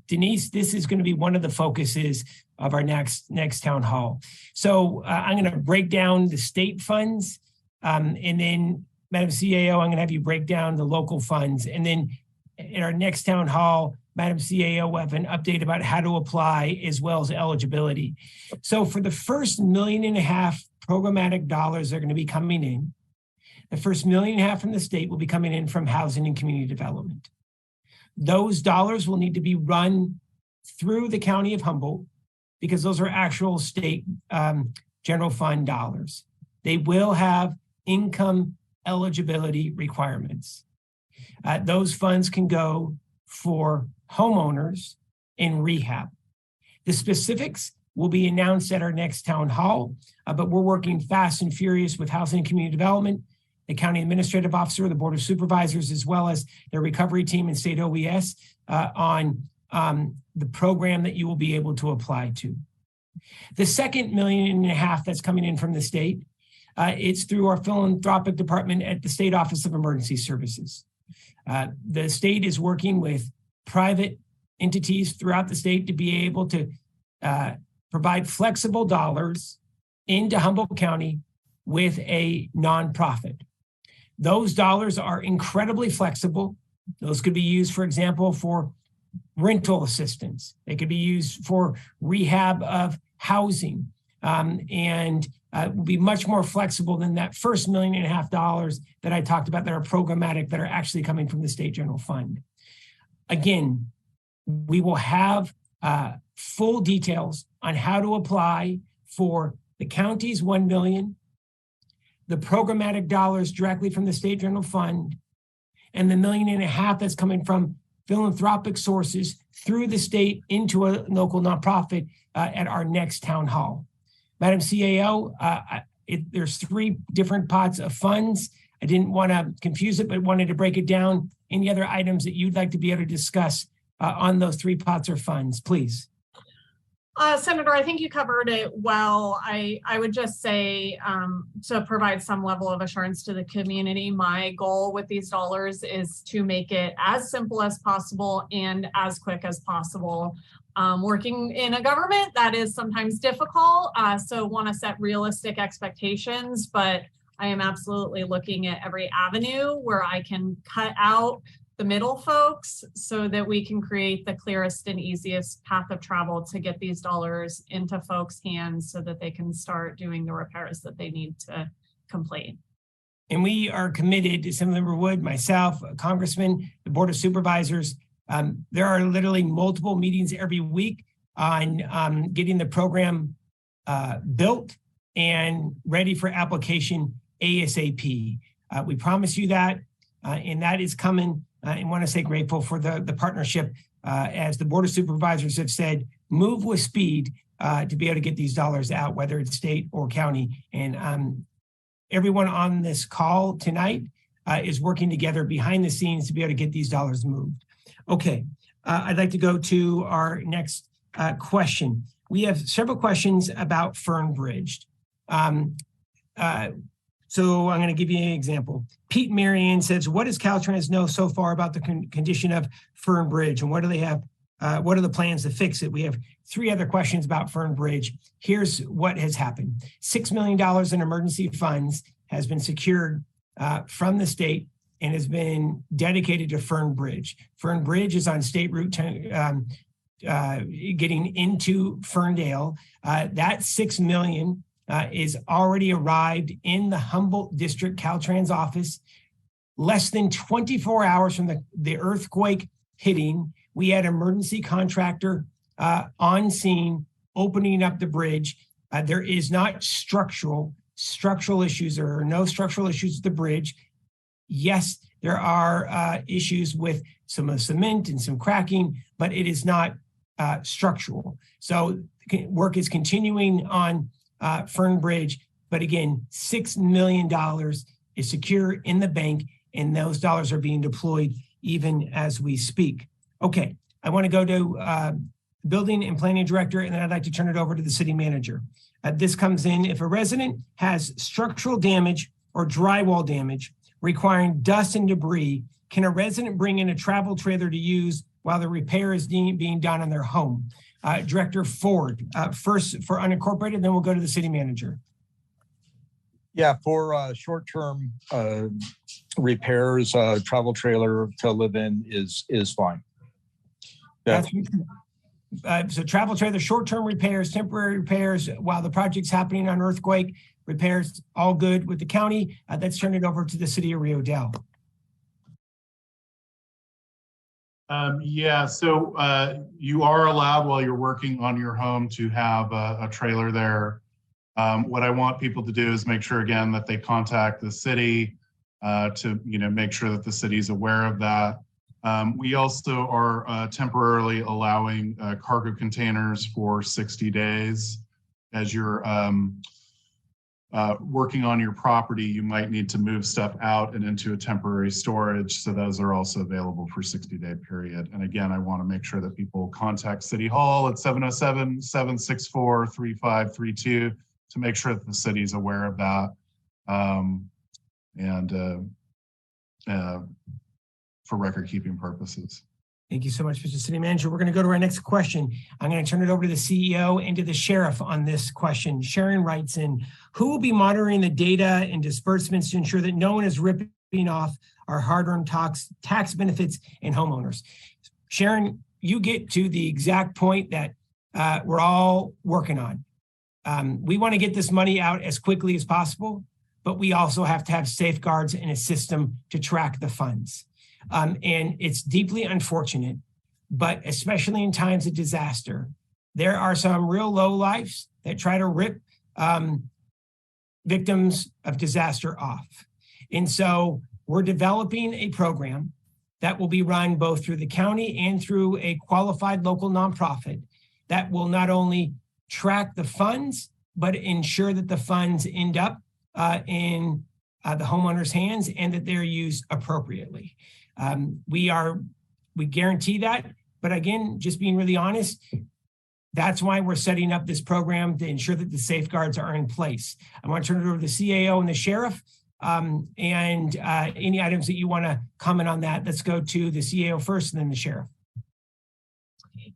Speaker 1: Denise, this is going to be one of the focuses of our next town hall. So I'm going to break down the state funds, and then Madam CAO, I'm going to have you break down the local funds. And then in our next town hall, Madam CAO will have an update about how to apply as well as eligibility. So for the first $1.5 million programmatic dollars that are going to be coming in, the first $1.5 million from the state will be coming in from housing and community development. Those dollars will need to be run through the County of Humboldt because those are actual state general fund dollars. They will have income eligibility requirements. Those funds can go for homeowners in rehab. The specifics will be announced at our next town hall, but we're working fast and furious with Housing and Community Development, the County Administrative Officer, the Board of Supervisors, as well as their recovery team and state OES on the program that you will be able to apply to. The second $1.5 million that's coming in from the state, it's through our philanthropic department at the State Office of Emergency Services. The state is working with private entities throughout the state to be able to provide flexible dollars into Humboldt County with a nonprofit. Those dollars are incredibly flexible. Those could be used, for example, for rental assistance. They could be used for rehab of housing, and will be much more flexible than that first $1.5 million that I talked about that are programmatic, that are actually coming from the state general fund. Again, we will have full details on how to apply for the county's $1 million, the programmatic dollars directly from the state general fund, and the $1.5 million that's coming from philanthropic sources through the state into a local nonprofit at our next town hall. Madam CAO, there's 3 different pots of funds. I didn't want to confuse it, but wanted to break it down. Any other items that you'd like to be able to discuss on those 3 pots or funds, please?
Speaker 6: Senator, I think you covered it well. I would just say to provide some level of assurance to the community, my goal with these dollars is to make it as simple as possible and as quick as possible. Working in a government, that is sometimes difficult, so want to set realistic expectations, but I am absolutely looking at every avenue where I can cut out the middle folks so that we can create the clearest and easiest path of travel to get these dollars into folks' hands so that they can start doing the repairs that they need to complete.
Speaker 1: And we are committed, Assemblymember Wood, myself, Congressman, the Board of Supervisors. There are literally multiple meetings every week on getting the program built and ready for application ASAP. We promise you that, and that is coming. And want to say grateful for the partnership. As the Board of Supervisors have said, move with speed to be able to get these dollars out, whether it's state or county. And everyone on this call tonight is working together behind the scenes to be able to get these dollars moved. Okay, I'd like to go to our next question. We have several questions about Fern Bridge. So I'm going to give you an example. Pete Marion says, what does Caltrans know so far about the condition of Fern Bridge, and what do they have? What are the plans to fix it? We have 3 other questions about Fern Bridge. Here's what has happened. $6 million in emergency funds has been secured from the state and has been dedicated to Fern Bridge. Fern Bridge is on State Route 10, getting into Ferndale. That $6 million is already arrived in the Humboldt District Caltrans office. Less than 24 hours from the earthquake hitting, we had emergency contractor on scene opening up the bridge. There is not structural issues. There are no structural issues with the bridge. Yes, there are issues with some of the cement and some cracking, but it is not structural. So work is continuing on Fern Bridge, but again, $6 million is secure in the bank, and those dollars are being deployed even as we speak. Okay, I want to go to building and planning director, and then I'd like to turn it over to the city manager. This comes in if a resident has structural damage or drywall damage requiring dust and debris, can a resident bring in a travel trailer to use while the repair is being done on their home? Director Ford, first for unincorporated, then we'll go to the city manager.
Speaker 11: Yeah, for short-term repairs, travel trailer to live in is fine. Yeah.
Speaker 1: So travel trailer, short-term repairs, temporary repairs while the project's happening on earthquake repairs, all good with the county. Let's turn it over to the city of Rio Dell.
Speaker 7: Yeah, so you are allowed while you're working on your home to have a trailer there. What I want people to do is make sure again that they contact the city to make sure that the city's aware of that. We also are temporarily allowing cargo containers for 60 days. As you're working on your property, you might need to move stuff out and into a temporary storage. So those are also available for 60-day period. And again, I want to make sure that people contact City Hall at 707-764-3532 to make sure that the city is aware of that. For record keeping purposes.
Speaker 1: Thank you so much, Mr. City Manager. We're going to go to our next question. I'm going to turn it over to the CEO and to the sheriff on this question. Sharon writes in, who will be monitoring the data and disbursements to ensure that no one is ripping off our hard-earned tax benefits and homeowners? Sharon, you get to the exact point that we're all working on. We want to get this money out as quickly as possible, but we also have to have safeguards and a system to track the funds. And it's deeply unfortunate, but especially in times of disaster, there are some real lowlifes that try to rip victims of disaster off. And so we're developing a program that will be run both through the county and through a qualified local nonprofit that will not only track the funds, but ensure that the funds end up in the homeowner's hands and that they're used appropriately. We guarantee that, but again, just being really honest, that's why we're setting up this program to ensure that the safeguards are in place. I want to turn it over to the CAO and the sheriff, and any items that you want to comment on that. Let's go to the CAO first and then the sheriff.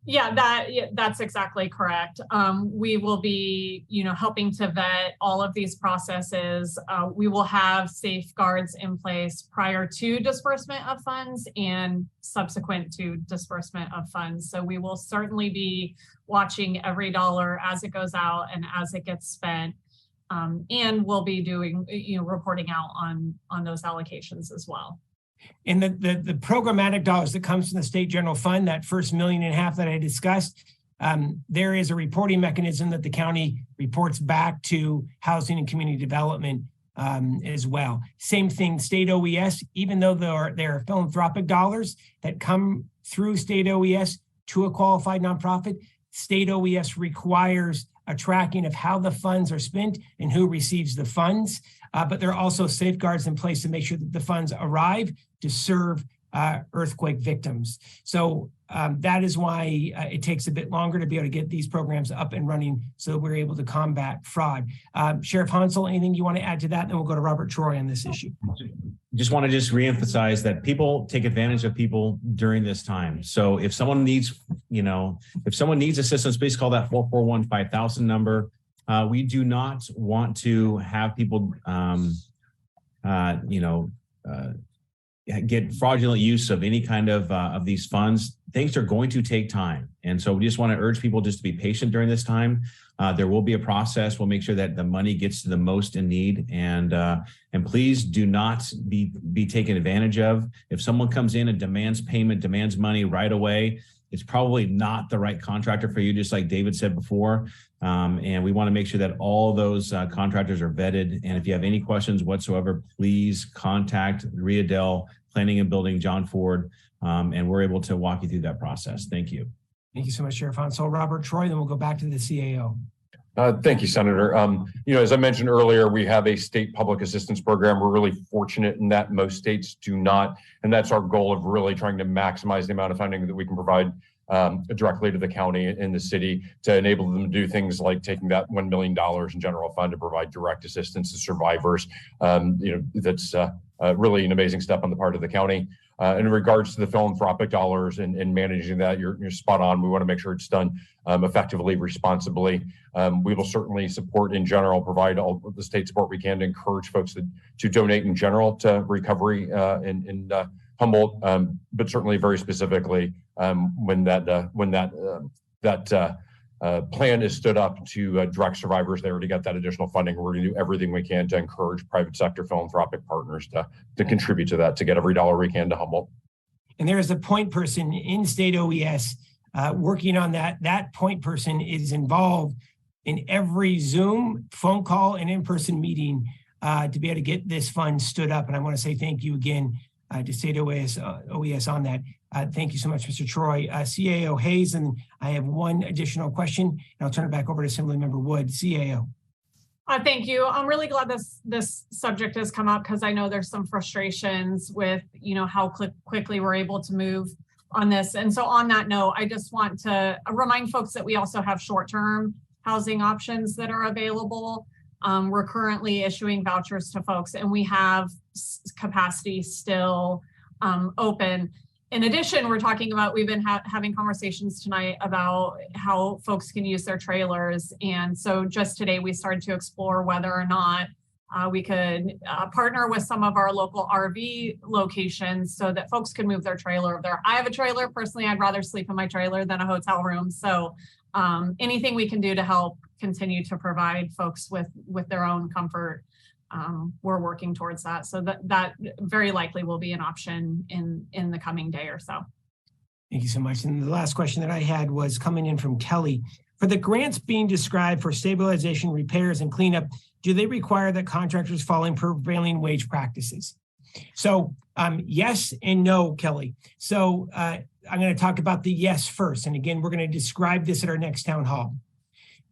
Speaker 6: Yeah, that's exactly correct. We will be, helping to vet all of these processes. We will have safeguards in place prior to disbursement of funds and subsequent to disbursement of funds. So we will certainly be watching every dollar as it goes out and as it gets spent. And we'll be doing, reporting out on those allocations as well.
Speaker 1: And the programmatic dollars that comes from the state general fund, that first $1.5 million that I discussed, there is a reporting mechanism that the county reports back to housing and community development as well. Same thing, state OES, even though there are philanthropic dollars that come through state OES to a qualified nonprofit, state OES requires a tracking of how the funds are spent and who receives the funds. But there are also safeguards in place to make sure that the funds arrive to serve earthquake victims. So that is why it takes a bit longer to be able to get these programs up and running so that we're able to combat fraud. Sheriff Hansel, anything you want to add to that? Then we'll go to Robert Troy on this issue.
Speaker 5: Just want to reemphasize that people take advantage of people during this time. So if someone needs, assistance, please call that 441-5000 number. We do not want to have people, get fraudulent use of any kind of these funds. Things are going to take time. And so we just want to urge people just to be patient during this time. There will be a process. We'll make sure that the money gets to the most in need. And please do not be taken advantage of. If someone comes in and demands payment, demands money right away, it's probably not the right contractor for you, just like David said before. And we want to make sure that all those contractors are vetted. And if you have any questions whatsoever, please contact Rhea Dell, Planning and Building, John Ford, and we're able to walk you through that process. Thank you.
Speaker 1: Thank you so much, Sheriff Hansel. Robert Troy, then we'll go back to the CAO.
Speaker 4: Thank you, Senator. As I mentioned earlier, we have a state public assistance program. We're really fortunate in that most states do not. And that's our goal of really trying to maximize the amount of funding that we can provide directly to the county and the city to enable them to do things like taking that $1 million in general fund to provide direct assistance to survivors. That's really an amazing step on the part of the county. In regards to the philanthropic dollars and managing that, you're spot on. We want to make sure it's done effectively, responsibly. We will certainly support in general, provide all the state support we can to encourage folks to donate in general to recovery in Humboldt, but certainly very specifically when that plan is stood up to direct survivors there to get that additional funding. We're going to do everything we can to encourage private sector philanthropic partners to contribute to that, to get every dollar we can to Humboldt.
Speaker 1: And there is a point person in state OES working on that. That point person is involved in every Zoom, phone call, and in-person meeting to be able to get this fund stood up. And I want to say thank you again to state OES on that. Thank you so much, Mr. Troy. CAO Hayes, and I have one additional question, and I'll turn it back over to Assemblymember Wood. CAO.
Speaker 6: Thank you. I'm really glad this subject has come up because I know there's some frustrations with how quickly we're able to move on this. And so on that note, I just want to remind folks that we also have short-term housing options that are available. We're currently issuing vouchers to folks, and we have capacity still open. In addition, we've been having conversations tonight about how folks can use their trailers. And so just today, we started to explore whether or not we could partner with some of our local RV locations so that folks can move their trailer over there. I have a trailer. Personally, I'd rather sleep in my trailer than a hotel room. So anything we can do to help continue to provide folks with their own comfort, we're working towards that. So that very likely will be an option in the coming day or so.
Speaker 1: Thank you so much. And the last question that I had was coming in from Kelly. For the grants being described for stabilization, repairs, and cleanup, do they require that contractors follow prevailing wage practices? So yes and no, Kelly. So I'm going to talk about the yes first. And again, we're going to describe this at our next town hall.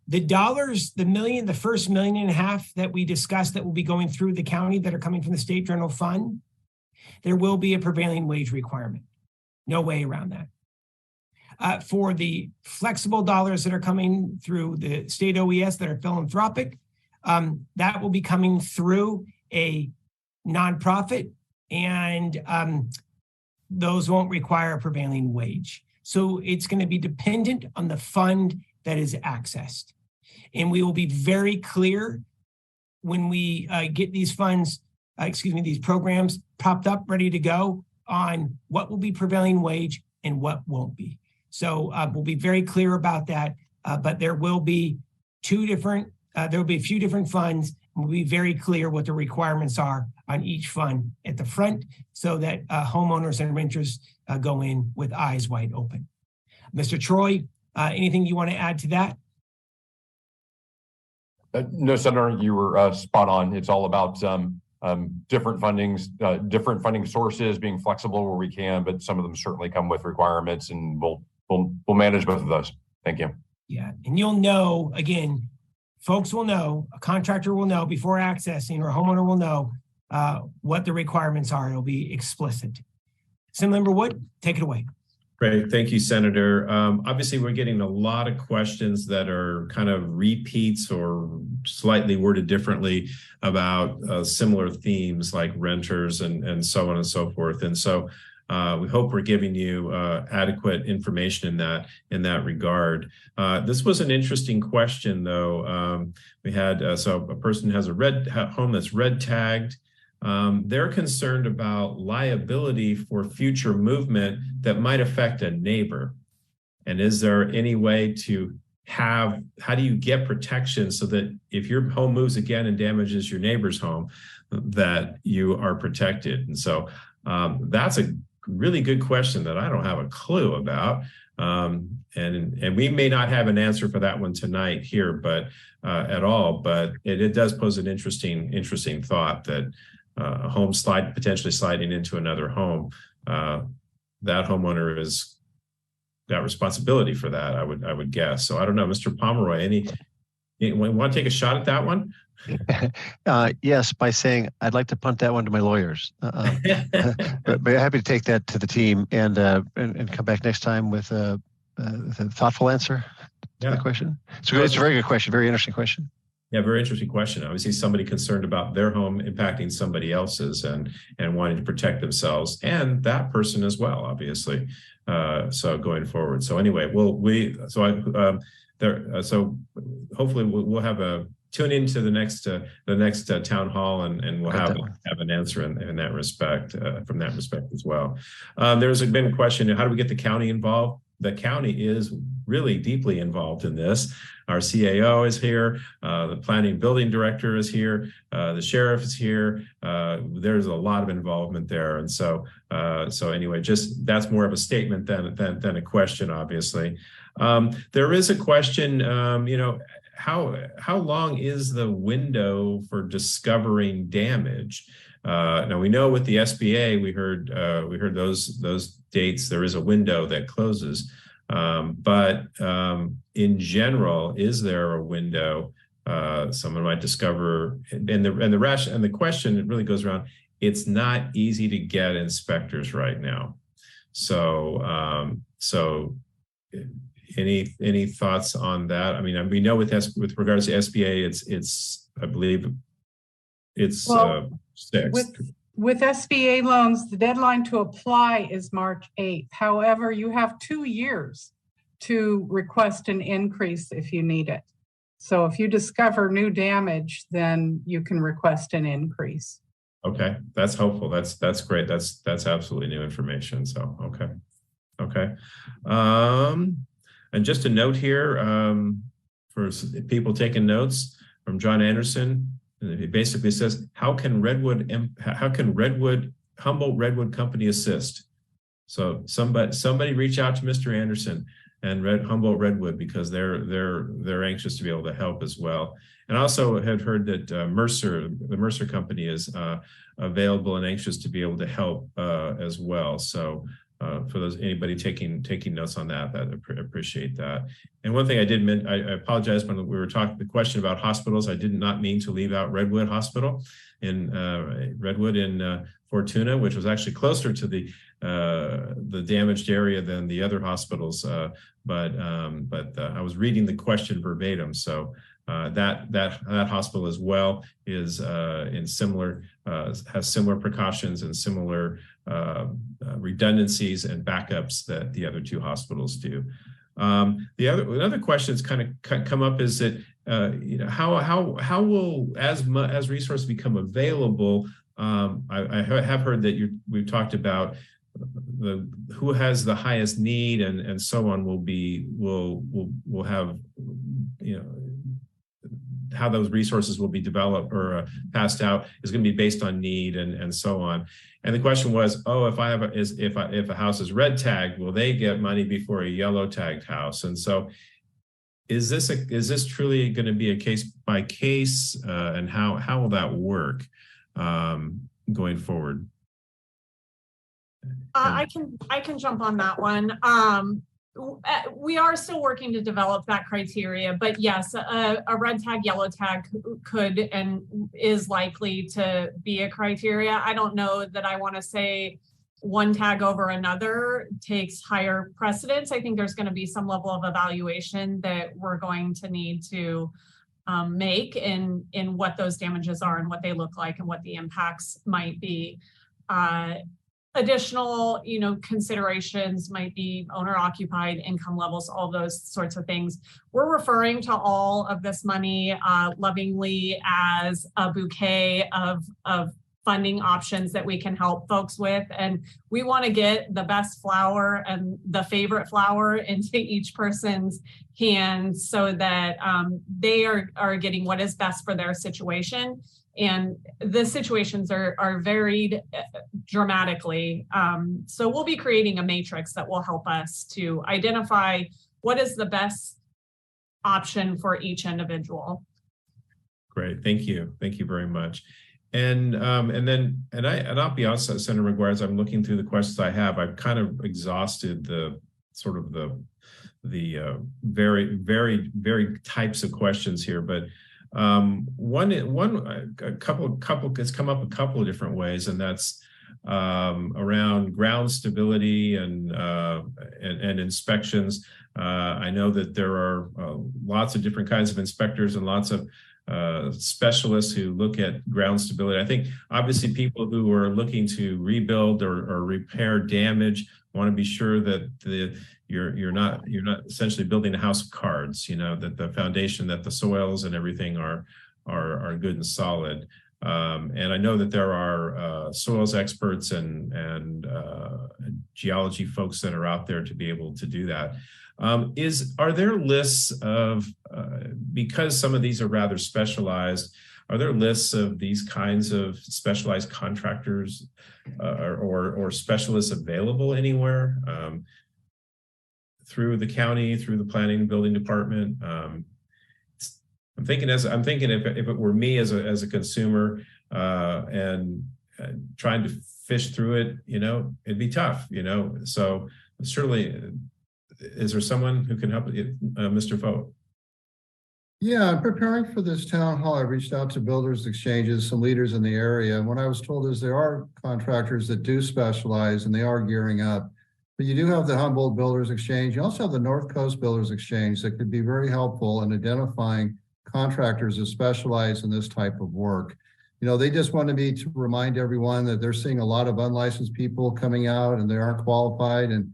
Speaker 1: The dollars, the first $1.5 million that we discussed that will be going through the county that are coming from the state general fund, there will be a prevailing wage requirement. No way around that. For the flexible dollars that are coming through the state OES that are philanthropic, that will be coming through a nonprofit, and those won't require a prevailing wage. So it's going to be dependent on the fund that is accessed. And we will be very clear when we get these funds, these programs propped up, ready to go on what will be prevailing wage and what won't be. So we'll be very clear about that, but there will be there will be a few different funds. We'll be very clear what the requirements are on each fund at the front so that homeowners and renters go in with eyes wide open. Mr. Troy, anything you want to add to that?
Speaker 4: No, Senator, you were spot on. It's all about different funding sources, being flexible where we can, but some of them certainly come with requirements, and we'll manage both of those. Thank you.
Speaker 1: Yeah, and you'll know, again, folks will know, a contractor will know before accessing, or a homeowner will know what the requirements are. It'll be explicit. Assemblymember Wood, take it away.
Speaker 2: Great. Thank you, Senator. Obviously, we're getting a lot of questions that are kind of repeats or slightly worded differently about similar themes like renters and so on and so forth. And so we hope we're giving you adequate information in that regard. This was an interesting question, though. We had so a person has a home that's red tagged. They're concerned about liability for future movement that might affect a neighbor. And is there any way to how do you get protection so that if your home moves again and damages your neighbor's home, that you are protected? And so that's a really good question that I don't have a clue about. And we may not have an answer for that one tonight here, but at all, but it does pose an interesting thought that a home potentially sliding into another home, that homeowner has got responsibility for that, I would guess. So I don't know, Mr. Pomeroy, want to take a shot at that one?
Speaker 10: Yes, by saying I'd like to punt that one to my lawyers, but happy to take that to the team and come back next time with a thoughtful answer to the question. So it's a very good question, very interesting question.
Speaker 2: Yeah, very interesting question. Obviously, somebody concerned about their home impacting somebody else's and wanting to protect themselves and that person as well, obviously. So going forward. So anyway, so hopefully we'll have a tune into the next town hall and we'll have an answer in that respect, from that respect as well. There's been a question: how do we get the county involved? The county is really deeply involved in this. Our CAO is here, the planning building director is here, the sheriff is here. There's a lot of involvement there. And so anyway, just that's more of a statement than a question, obviously. There is a question, how long is the window for discovering damage? Now we know with the SBA, we heard those dates. There is a window that closes, but in general, is there a window someone might discover? And the question really goes around. It's not easy to get inspectors right now. So any thoughts on that? I mean, we know with regards to SBA, it's I believe it's 6.
Speaker 12: With SBA loans, the deadline to apply is March 8th. However, you have 2 years to request an increase if you need it. So if you discover new damage, then you can request an increase.
Speaker 2: Okay, that's helpful. That's great. That's absolutely new information. So okay. And just a note here for people taking notes from John Anderson. It basically says, how can Humboldt Redwood Company assist? So somebody reach out to Mr. Anderson and Humboldt Redwood, because they're anxious to be able to help as well. And I also had heard that the Mercer Company is available and anxious to be able to help as well. So for anybody taking notes on that, I appreciate that. And one thing I did mention, I apologize when we were talking the question about hospitals. I did not mean to leave out Redwood Hospital in Redwood in Fortuna, which was actually closer to the damaged area than the other hospitals. But I was reading the question verbatim, so That hospital as well is in similar has similar precautions and similar redundancies and backups that the other two hospitals do. Another question that's kind of come up is that how will as resources become available? I have heard that we've talked about who has the highest need and so on will have how those resources will be developed or passed out is going to be based on need and so on. And the question was, if a house is red tagged, will they get money before a yellow tagged house? And so, is this truly going to be a case by case, and how will that work going forward?
Speaker 6: I can jump on that one. We are still working to develop that criteria, but yes, a red tag, yellow tag could and is likely to be a criteria. I don't know that I want to say one tag over another takes higher precedence. I think there's going to be some level of evaluation that we're going to need to make in what those damages are and what they look like and what the impacts might be. Additional, considerations might be owner occupied, income levels, all those sorts of things. We're referring to all of this money lovingly as a bouquet of funding options that we can help folks with. And we want to get the best flower and the favorite flower into each person's hands so that they are getting what is best for their situation. And the situations are varied dramatically. So we'll be creating a matrix that will help us to identify what is the best option for each individual.
Speaker 2: Great, thank you very much. And I'll be honest, Senator McGuire, as I'm looking through the questions I have, I've kind of exhausted the sort of the very, very, very types of questions here, but a couple it's come up a couple of different ways, and that's around ground stability and inspections. I know that there are lots of different kinds of inspectors and lots of specialists who look at ground stability. I think obviously people who are looking to rebuild or repair damage want to be sure that you're not essentially building a house of cards, that the foundation, that the soils and everything are good and solid. And I know that there are soils experts and geology folks that are out there to be able to do that. Are there lists of, because some of these are rather specialized, are there lists of these kinds of specialized contractors or specialists available anywhere through the county, through the planning and building department? I'm thinking if it were me as a consumer and trying to fish through it, it'd be tough, So certainly, is there someone who can help Mr. Foe?
Speaker 8: Yeah, I'm preparing for this town hall. I reached out to builders exchanges, some leaders in the area. And what I was told is there are contractors that do specialize and they are gearing up. But you do have the Humboldt Builders Exchange. You also have the North Coast Builders Exchange that could be very helpful in identifying contractors that specialize in this type of work. They just wanted me to remind everyone that they're seeing a lot of unlicensed people coming out and they aren't qualified. And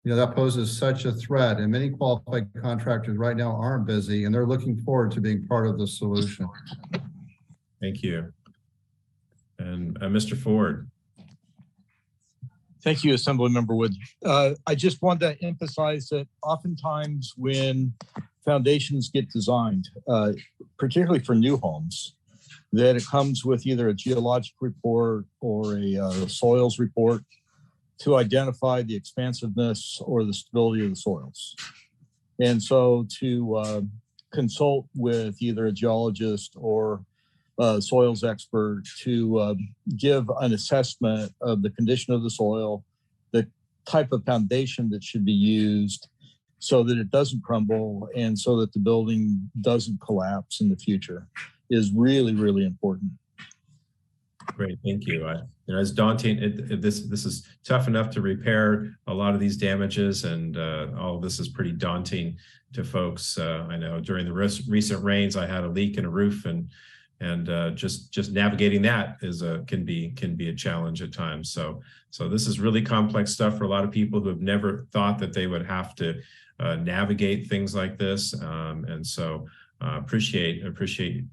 Speaker 8: that poses such a threat, and many qualified contractors right now aren't busy, and they're looking forward to being part of the solution.
Speaker 2: Thank you. And Mr. Ford.
Speaker 11: Thank you, Assemblymember Wood. I just want to emphasize that oftentimes when foundations get designed, particularly for new homes, that it comes with either a geologic report or a soils report to identify the expansiveness or the stability of the soils. And so to consult with either a geologist or a soils expert to give an assessment of the condition of the soil, the type of foundation that should be used so that it doesn't crumble and so that the building doesn't collapse in the future is really, really important.
Speaker 2: Great, thank you. It's daunting. This is tough enough to repair a lot of these damages, and all of this is pretty daunting to folks. I know during the recent rains, I had a leak in a roof, and just navigating that can be a challenge at times. So this is really complex stuff for a lot of people who have never thought that they would have to navigate things like this. And so appreciate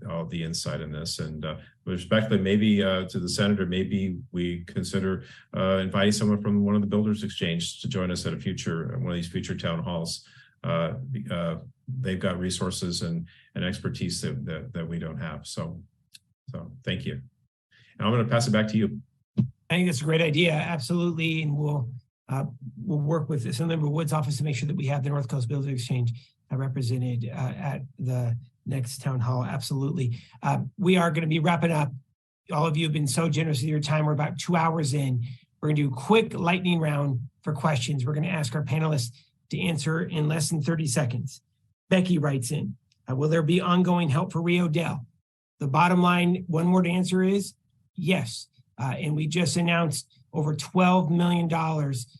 Speaker 2: all the insight in this. And respectfully, maybe to the senator, maybe we consider inviting someone from one of the Builders Exchange to join us at one of these future town halls. They've got resources and expertise that we don't have. So thank you. And I'm going to pass it back to you.
Speaker 1: I think that's a great idea. Absolutely. And we'll work with Assemblymember Wood's office to make sure that we have the North Coast Builders Exchange represented at the next town hall. Absolutely. We are going to be wrapping up. All of you have been so generous with your time. We're about 2 hours in. We're going to do a quick lightning round for questions. We're going to ask our panelists to answer in less than 30 seconds. Becky writes in, will there be ongoing help for Rio Dell? The bottom line, one word answer is yes. And we just announced over $12 million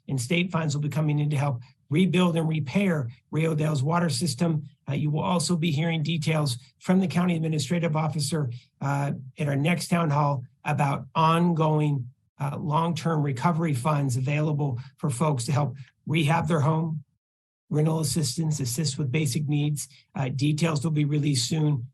Speaker 1: in state funds will be coming in to help rebuild and repair Rio Dell's water system. You will also be hearing details from the county administrative officer at our next town hall about ongoing long-term recovery funds available for folks to help rehab their home, rental assistance, assist with basic needs. Details will be released soon.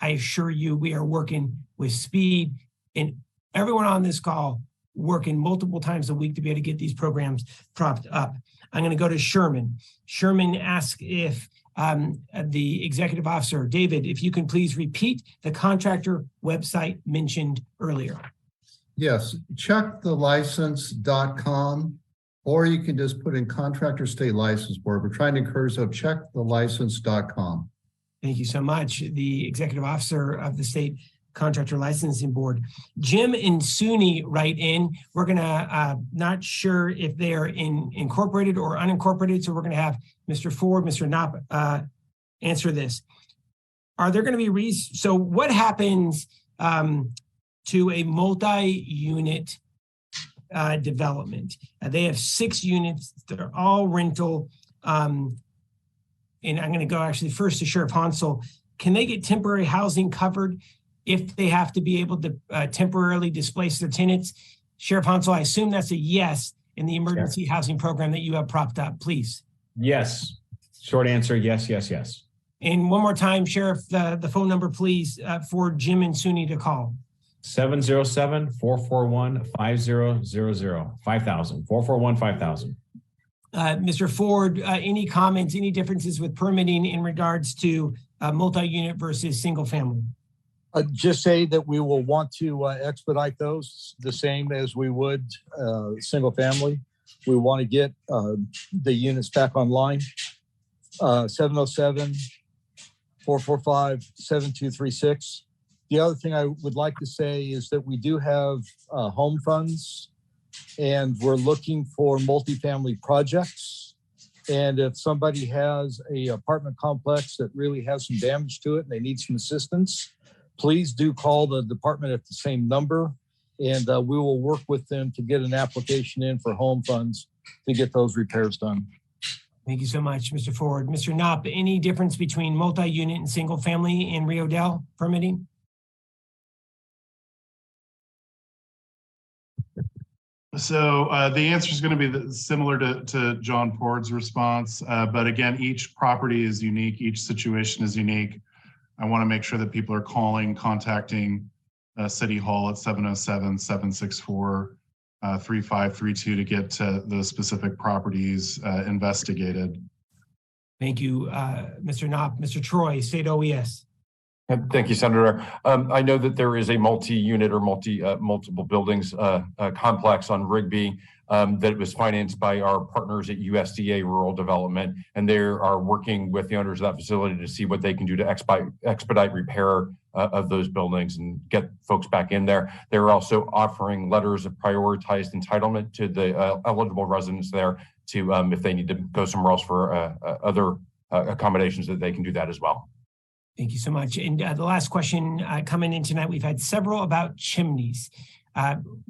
Speaker 1: I assure you, we are working with speed, and everyone on this call working multiple times a week to be able to get these programs propped up. I'm going to go to Sherman. Sherman asked if the executive officer, David, if you can please repeat the contractor website mentioned earlier.
Speaker 8: Yes, checkthelicense.com, or you can just put in Contractor State License Board. We're trying to encourage, so checkthelicense.com.
Speaker 1: Thank you so much. The executive officer of the State Contractor Licensing Board. Jim and SUNY write in. We're going to, not sure if they are incorporated or unincorporated, so we're going to have Mr. Ford, Mr. Knopp answer this. Are there going to be, so what happens to a multi-unit development? They have 6 units that are all rental. And I'm going to go actually first to Sheriff Hansel. Can they get temporary housing covered if they have to be able to temporarily displace their tenants? Sheriff Hansel, I assume that's a yes in the emergency housing program that you have propped up, please.
Speaker 5: Yes. Short answer, yes, yes, yes.
Speaker 1: And one more time, Sheriff, the phone number, please, for Jim and SUNY to call.
Speaker 5: 707-441-5000, 5000, 441-5000.
Speaker 1: Mr. Ford, any comments, any differences with permitting in regards to multi-unit versus single family?
Speaker 11: Just say that we will want to expedite those the same as we would single family. We want to get the units back online. 707-445-7236. The other thing I would like to say is that we do have home funds, and we're looking for multifamily projects. And if somebody has an apartment complex that really has some damage to it and they need some assistance, please do call the department at the same number, and we will work with them to get an application in for home funds to get those repairs done.
Speaker 1: Thank you so much, Mr. Ford. Mr. Knopp, any difference between multi-unit and single family in Rio Dell permitting?
Speaker 7: So the answer is going to be similar to John Ford's response. But again, each property is unique. Each situation is unique. I want to make sure that people are contacting City Hall at 707-764-3532 to get to the specific properties investigated.
Speaker 1: Thank you, Mr. Knopp. Mr. Troy, State OES.
Speaker 4: Thank you, Senator. I know that there is a multi-unit or multiple buildings complex on Rigby that was financed by our partners at USDA Rural Development, and they are working with the owners of that facility to see what they can do to expedite repair of those buildings and get folks back in there. They're also offering letters of prioritized entitlement to the eligible residents there to, if they need to go somewhere else for other accommodations, that they can do that as well.
Speaker 1: Thank you so much. And the last question coming in tonight, we've had several about chimneys.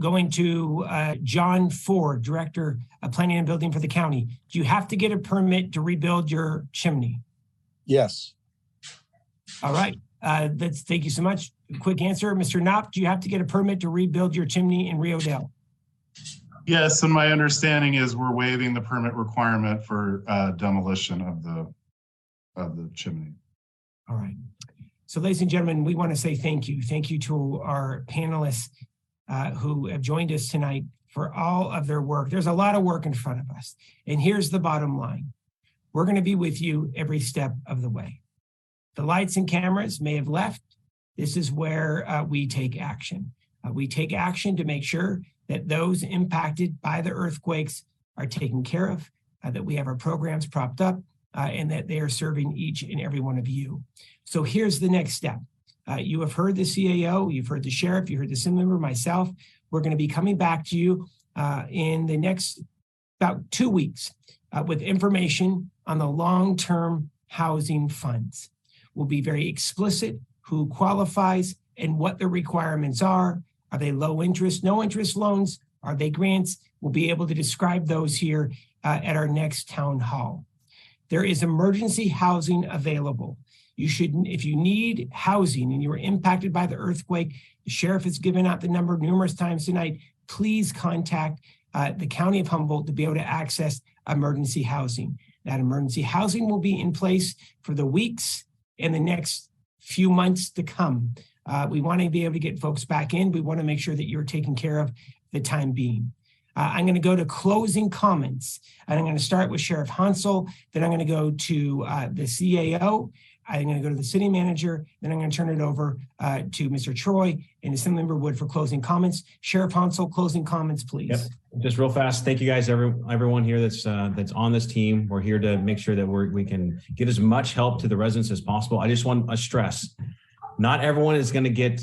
Speaker 1: Going to John Ford, Director of Planning and Building for the county. Do you have to get a permit to rebuild your chimney?
Speaker 11: Yes.
Speaker 1: All right. Thank you so much. Quick answer, Mr. Knopp, do you have to get a permit to rebuild your chimney in Rio Dell?
Speaker 7: Yes, and my understanding is we're waiving the permit requirement for demolition of the chimney.
Speaker 1: All right. So ladies and gentlemen, we want to say thank you. Thank you to our panelists who have joined us tonight for all of their work. There's a lot of work in front of us. And here's the bottom line. We're going to be with you every step of the way. The lights and cameras may have left. This is where we take action. We take action to make sure that those impacted by the earthquakes are taken care of, that we have our programs propped up, and that they are serving each and every one of you. So here's the next step. You have heard the CAO, you've heard the sheriff, you heard the assembly member, myself. We're going to be coming back to you in the next about 2 weeks with information on the long-term housing funds. We'll be very explicit who qualifies and what the requirements are. Are they low interest, no interest loans? Are they grants? We'll be able to describe those here at our next town hall. There is emergency housing available. You should, if you need housing and you were impacted by the earthquake, the sheriff has given out the number numerous times tonight. Please contact the County of Humboldt to be able to access emergency housing. That emergency housing will be in place for the weeks and the next few months to come. We want to be able to get folks back in. We want to make sure that you're taken care of the time being. I'm going to go to closing comments, and I'm going to start with Sheriff Hansel. Then I'm going to go to the CAO. I'm going to go to the city manager. Then I'm going to turn it over to Mr. Troy and Assemblymember Wood for closing comments. Sheriff Hansel, closing comments, please.
Speaker 5: Yep. Just real fast. Thank you guys, everyone here that's on this team. We're here to make sure that we can get as much help to the residents as possible. I just want to stress, not everyone is going to get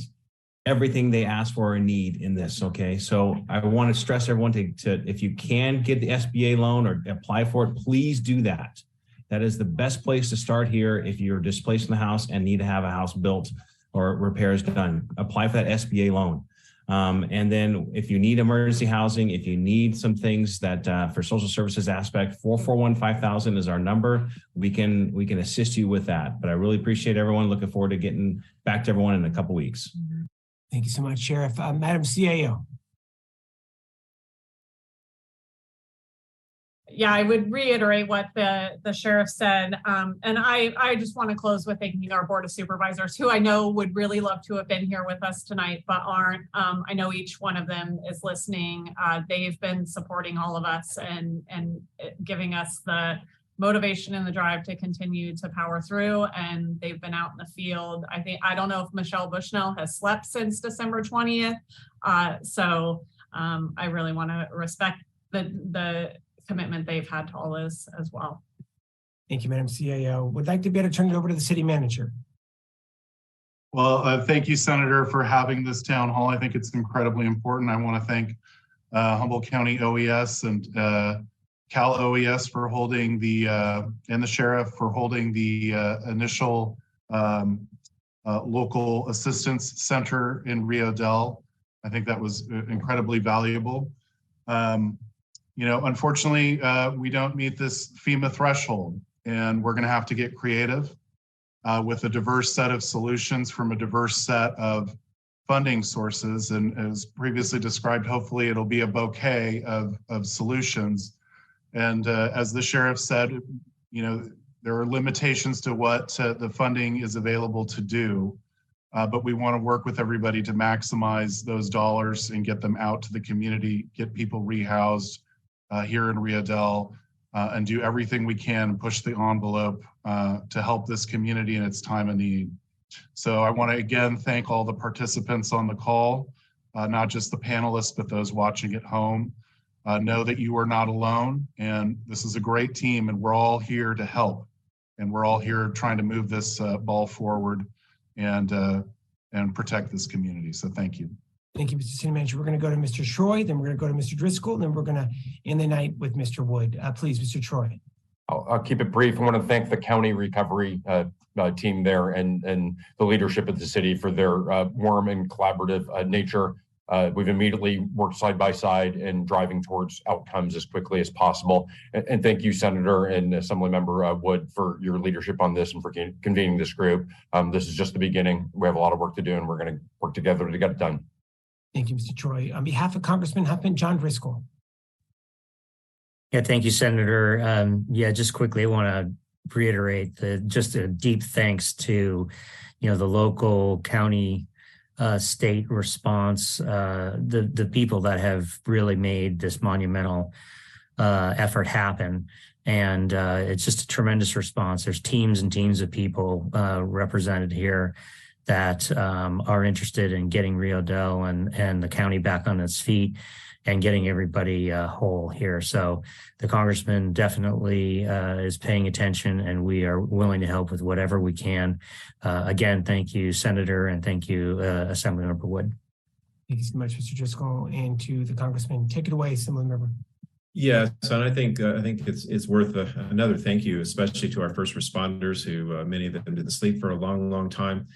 Speaker 5: everything they ask for or need in this. Okay. So I want to stress everyone to if you can get the SBA loan or apply for it, please do that. That is the best place to start here. If you're displaced in the house and need to have a house built or repairs done, apply for that SBA loan. And then if you need emergency housing, if you need some things that for social services aspect, 441-5000 is our number. We can assist you with that. But I really appreciate everyone. Looking forward to getting back to everyone in a couple weeks.
Speaker 1: Thank you so much, Sheriff. Madam CAO.
Speaker 6: Yeah, I would reiterate what the sheriff said. And I just want to close with thanking our Board of Supervisors, who I know would really love to have been here with us tonight, but aren't. I know each one of them is listening. They've been supporting all of us and giving us the motivation and the drive to continue to power through. And they've been out in the field. I don't know if Michelle Bushnell has slept since December 20th. So I really want to respect the commitment they've had to all this as well.
Speaker 1: Thank you, Madam CAO. Would like to be able to turn it over to the city manager.
Speaker 7: Well, thank you, Senator, for having this town hall. I think it's incredibly important. I want to thank Humboldt County OES and Cal OES for holding and the sheriff for holding the initial local assistance center in Rio Dell. I think that was incredibly valuable. Unfortunately, we don't meet this FEMA threshold, and we're going to have to get creative with a diverse set of solutions from a diverse set of funding sources. And as previously described, hopefully it'll be a bouquet of solutions. And as the sheriff said, there are limitations to what the funding is available to do, but we want to work with everybody to maximize those dollars and get them out to the community, get people rehoused here in Rio Dell, and do everything we can, push the envelope to help this community in its time of need. So I want to again thank all the participants on the call, not just the panelists, but those watching at home. Know that you are not alone, and this is a great team, and we're all here to help, and we're all here trying to move this ball forward and protect this community. So thank you.
Speaker 1: Thank you, Mr. City Manager. We're going to go to Mr. Troy, then we're going to go to Mr. Driscoll, and then we're going to end the night with Mr. Wood. Please, Mr. Troy.
Speaker 4: I'll keep it brief. I want to thank the county recovery team there and the leadership of the city for their warm and collaborative nature. we've immediately worked side by side in driving towards outcomes as quickly as possible. And thank you, Senator and Assemblymember Wood, for your leadership on this and for convening this group. This is just the beginning. We have a lot of work to do, and we're going to work together to get it done.
Speaker 1: Thank you, Mr. Troy. On behalf of Congressman Huffman, John Driscoll.
Speaker 3: Yeah, thank you, Senator. Yeah, just quickly, I want to reiterate just a deep thanks to, the local, county, state response, the people that have really made this monumental effort happen. And it's just a tremendous response. There's teams and teams of people represented here that are interested in getting Rio Dell and the county back on its feet and getting everybody whole here. So the congressman definitely is paying attention, and we are willing to help with whatever we can. Again, thank you, Senator, and thank you, Assemblymember Wood.
Speaker 1: Thank you so much, Mr. Driscoll, and to the congressman. Take it away, Assemblymember.
Speaker 2: Yes, and I think it's worth another thank you, especially to our first responders, who many of them didn't sleep for a long, long time.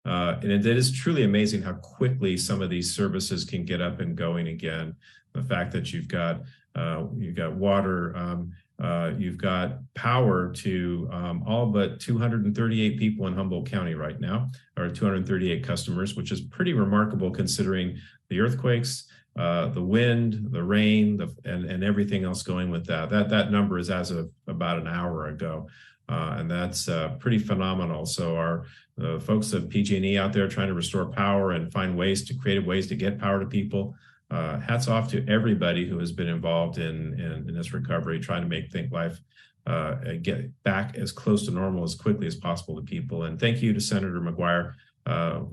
Speaker 2: And it is truly amazing how quickly some of these services can get up and going again. The fact that you've got water, you've got power to all but 238 people in Humboldt County right now, or 238 customers, which is pretty remarkable considering the earthquakes, the wind, the rain, and everything else going with that. That number is as of about an hour ago. And that's pretty phenomenal. So our folks of PG&E out there trying to restore power and find creative ways to get power to people. Hats off to everybody who has been involved in this recovery, trying to make life get back as close to normal as quickly as possible to people. And thank you to Senator McGuire.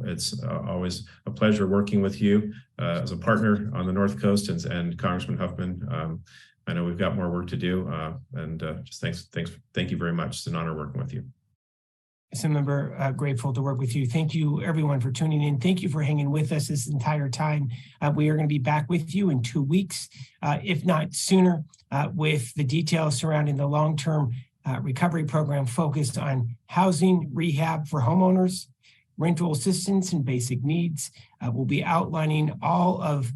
Speaker 2: It's always a pleasure working with you as a partner on the North Coast, and Congressman Huffman. I know we've got more work to do, and just thank you very much. It's an honor working with you.
Speaker 1: Assemblymember, grateful to work with you. Thank you, everyone, for tuning in. Thank you for hanging with us this entire time. We are going to be back with you in 2 weeks, if not sooner, with the details surrounding the long-term recovery program focused on housing, rehab for homeowners, rental assistance, and basic needs. We'll be outlining all of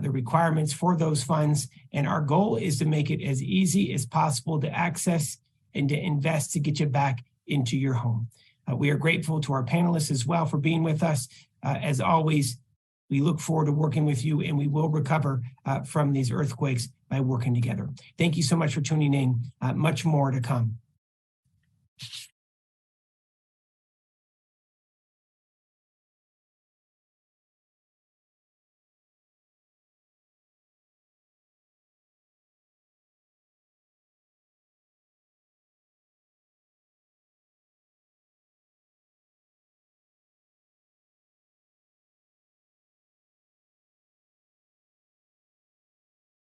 Speaker 1: the requirements for those funds, and our goal is to make it as easy as possible to access and to invest to get you back into your home. We are grateful to our panelists as well for being with us. As always, we look forward to working with you, and we will recover from these earthquakes by working together. Thank you so much for tuning in. Much more to come.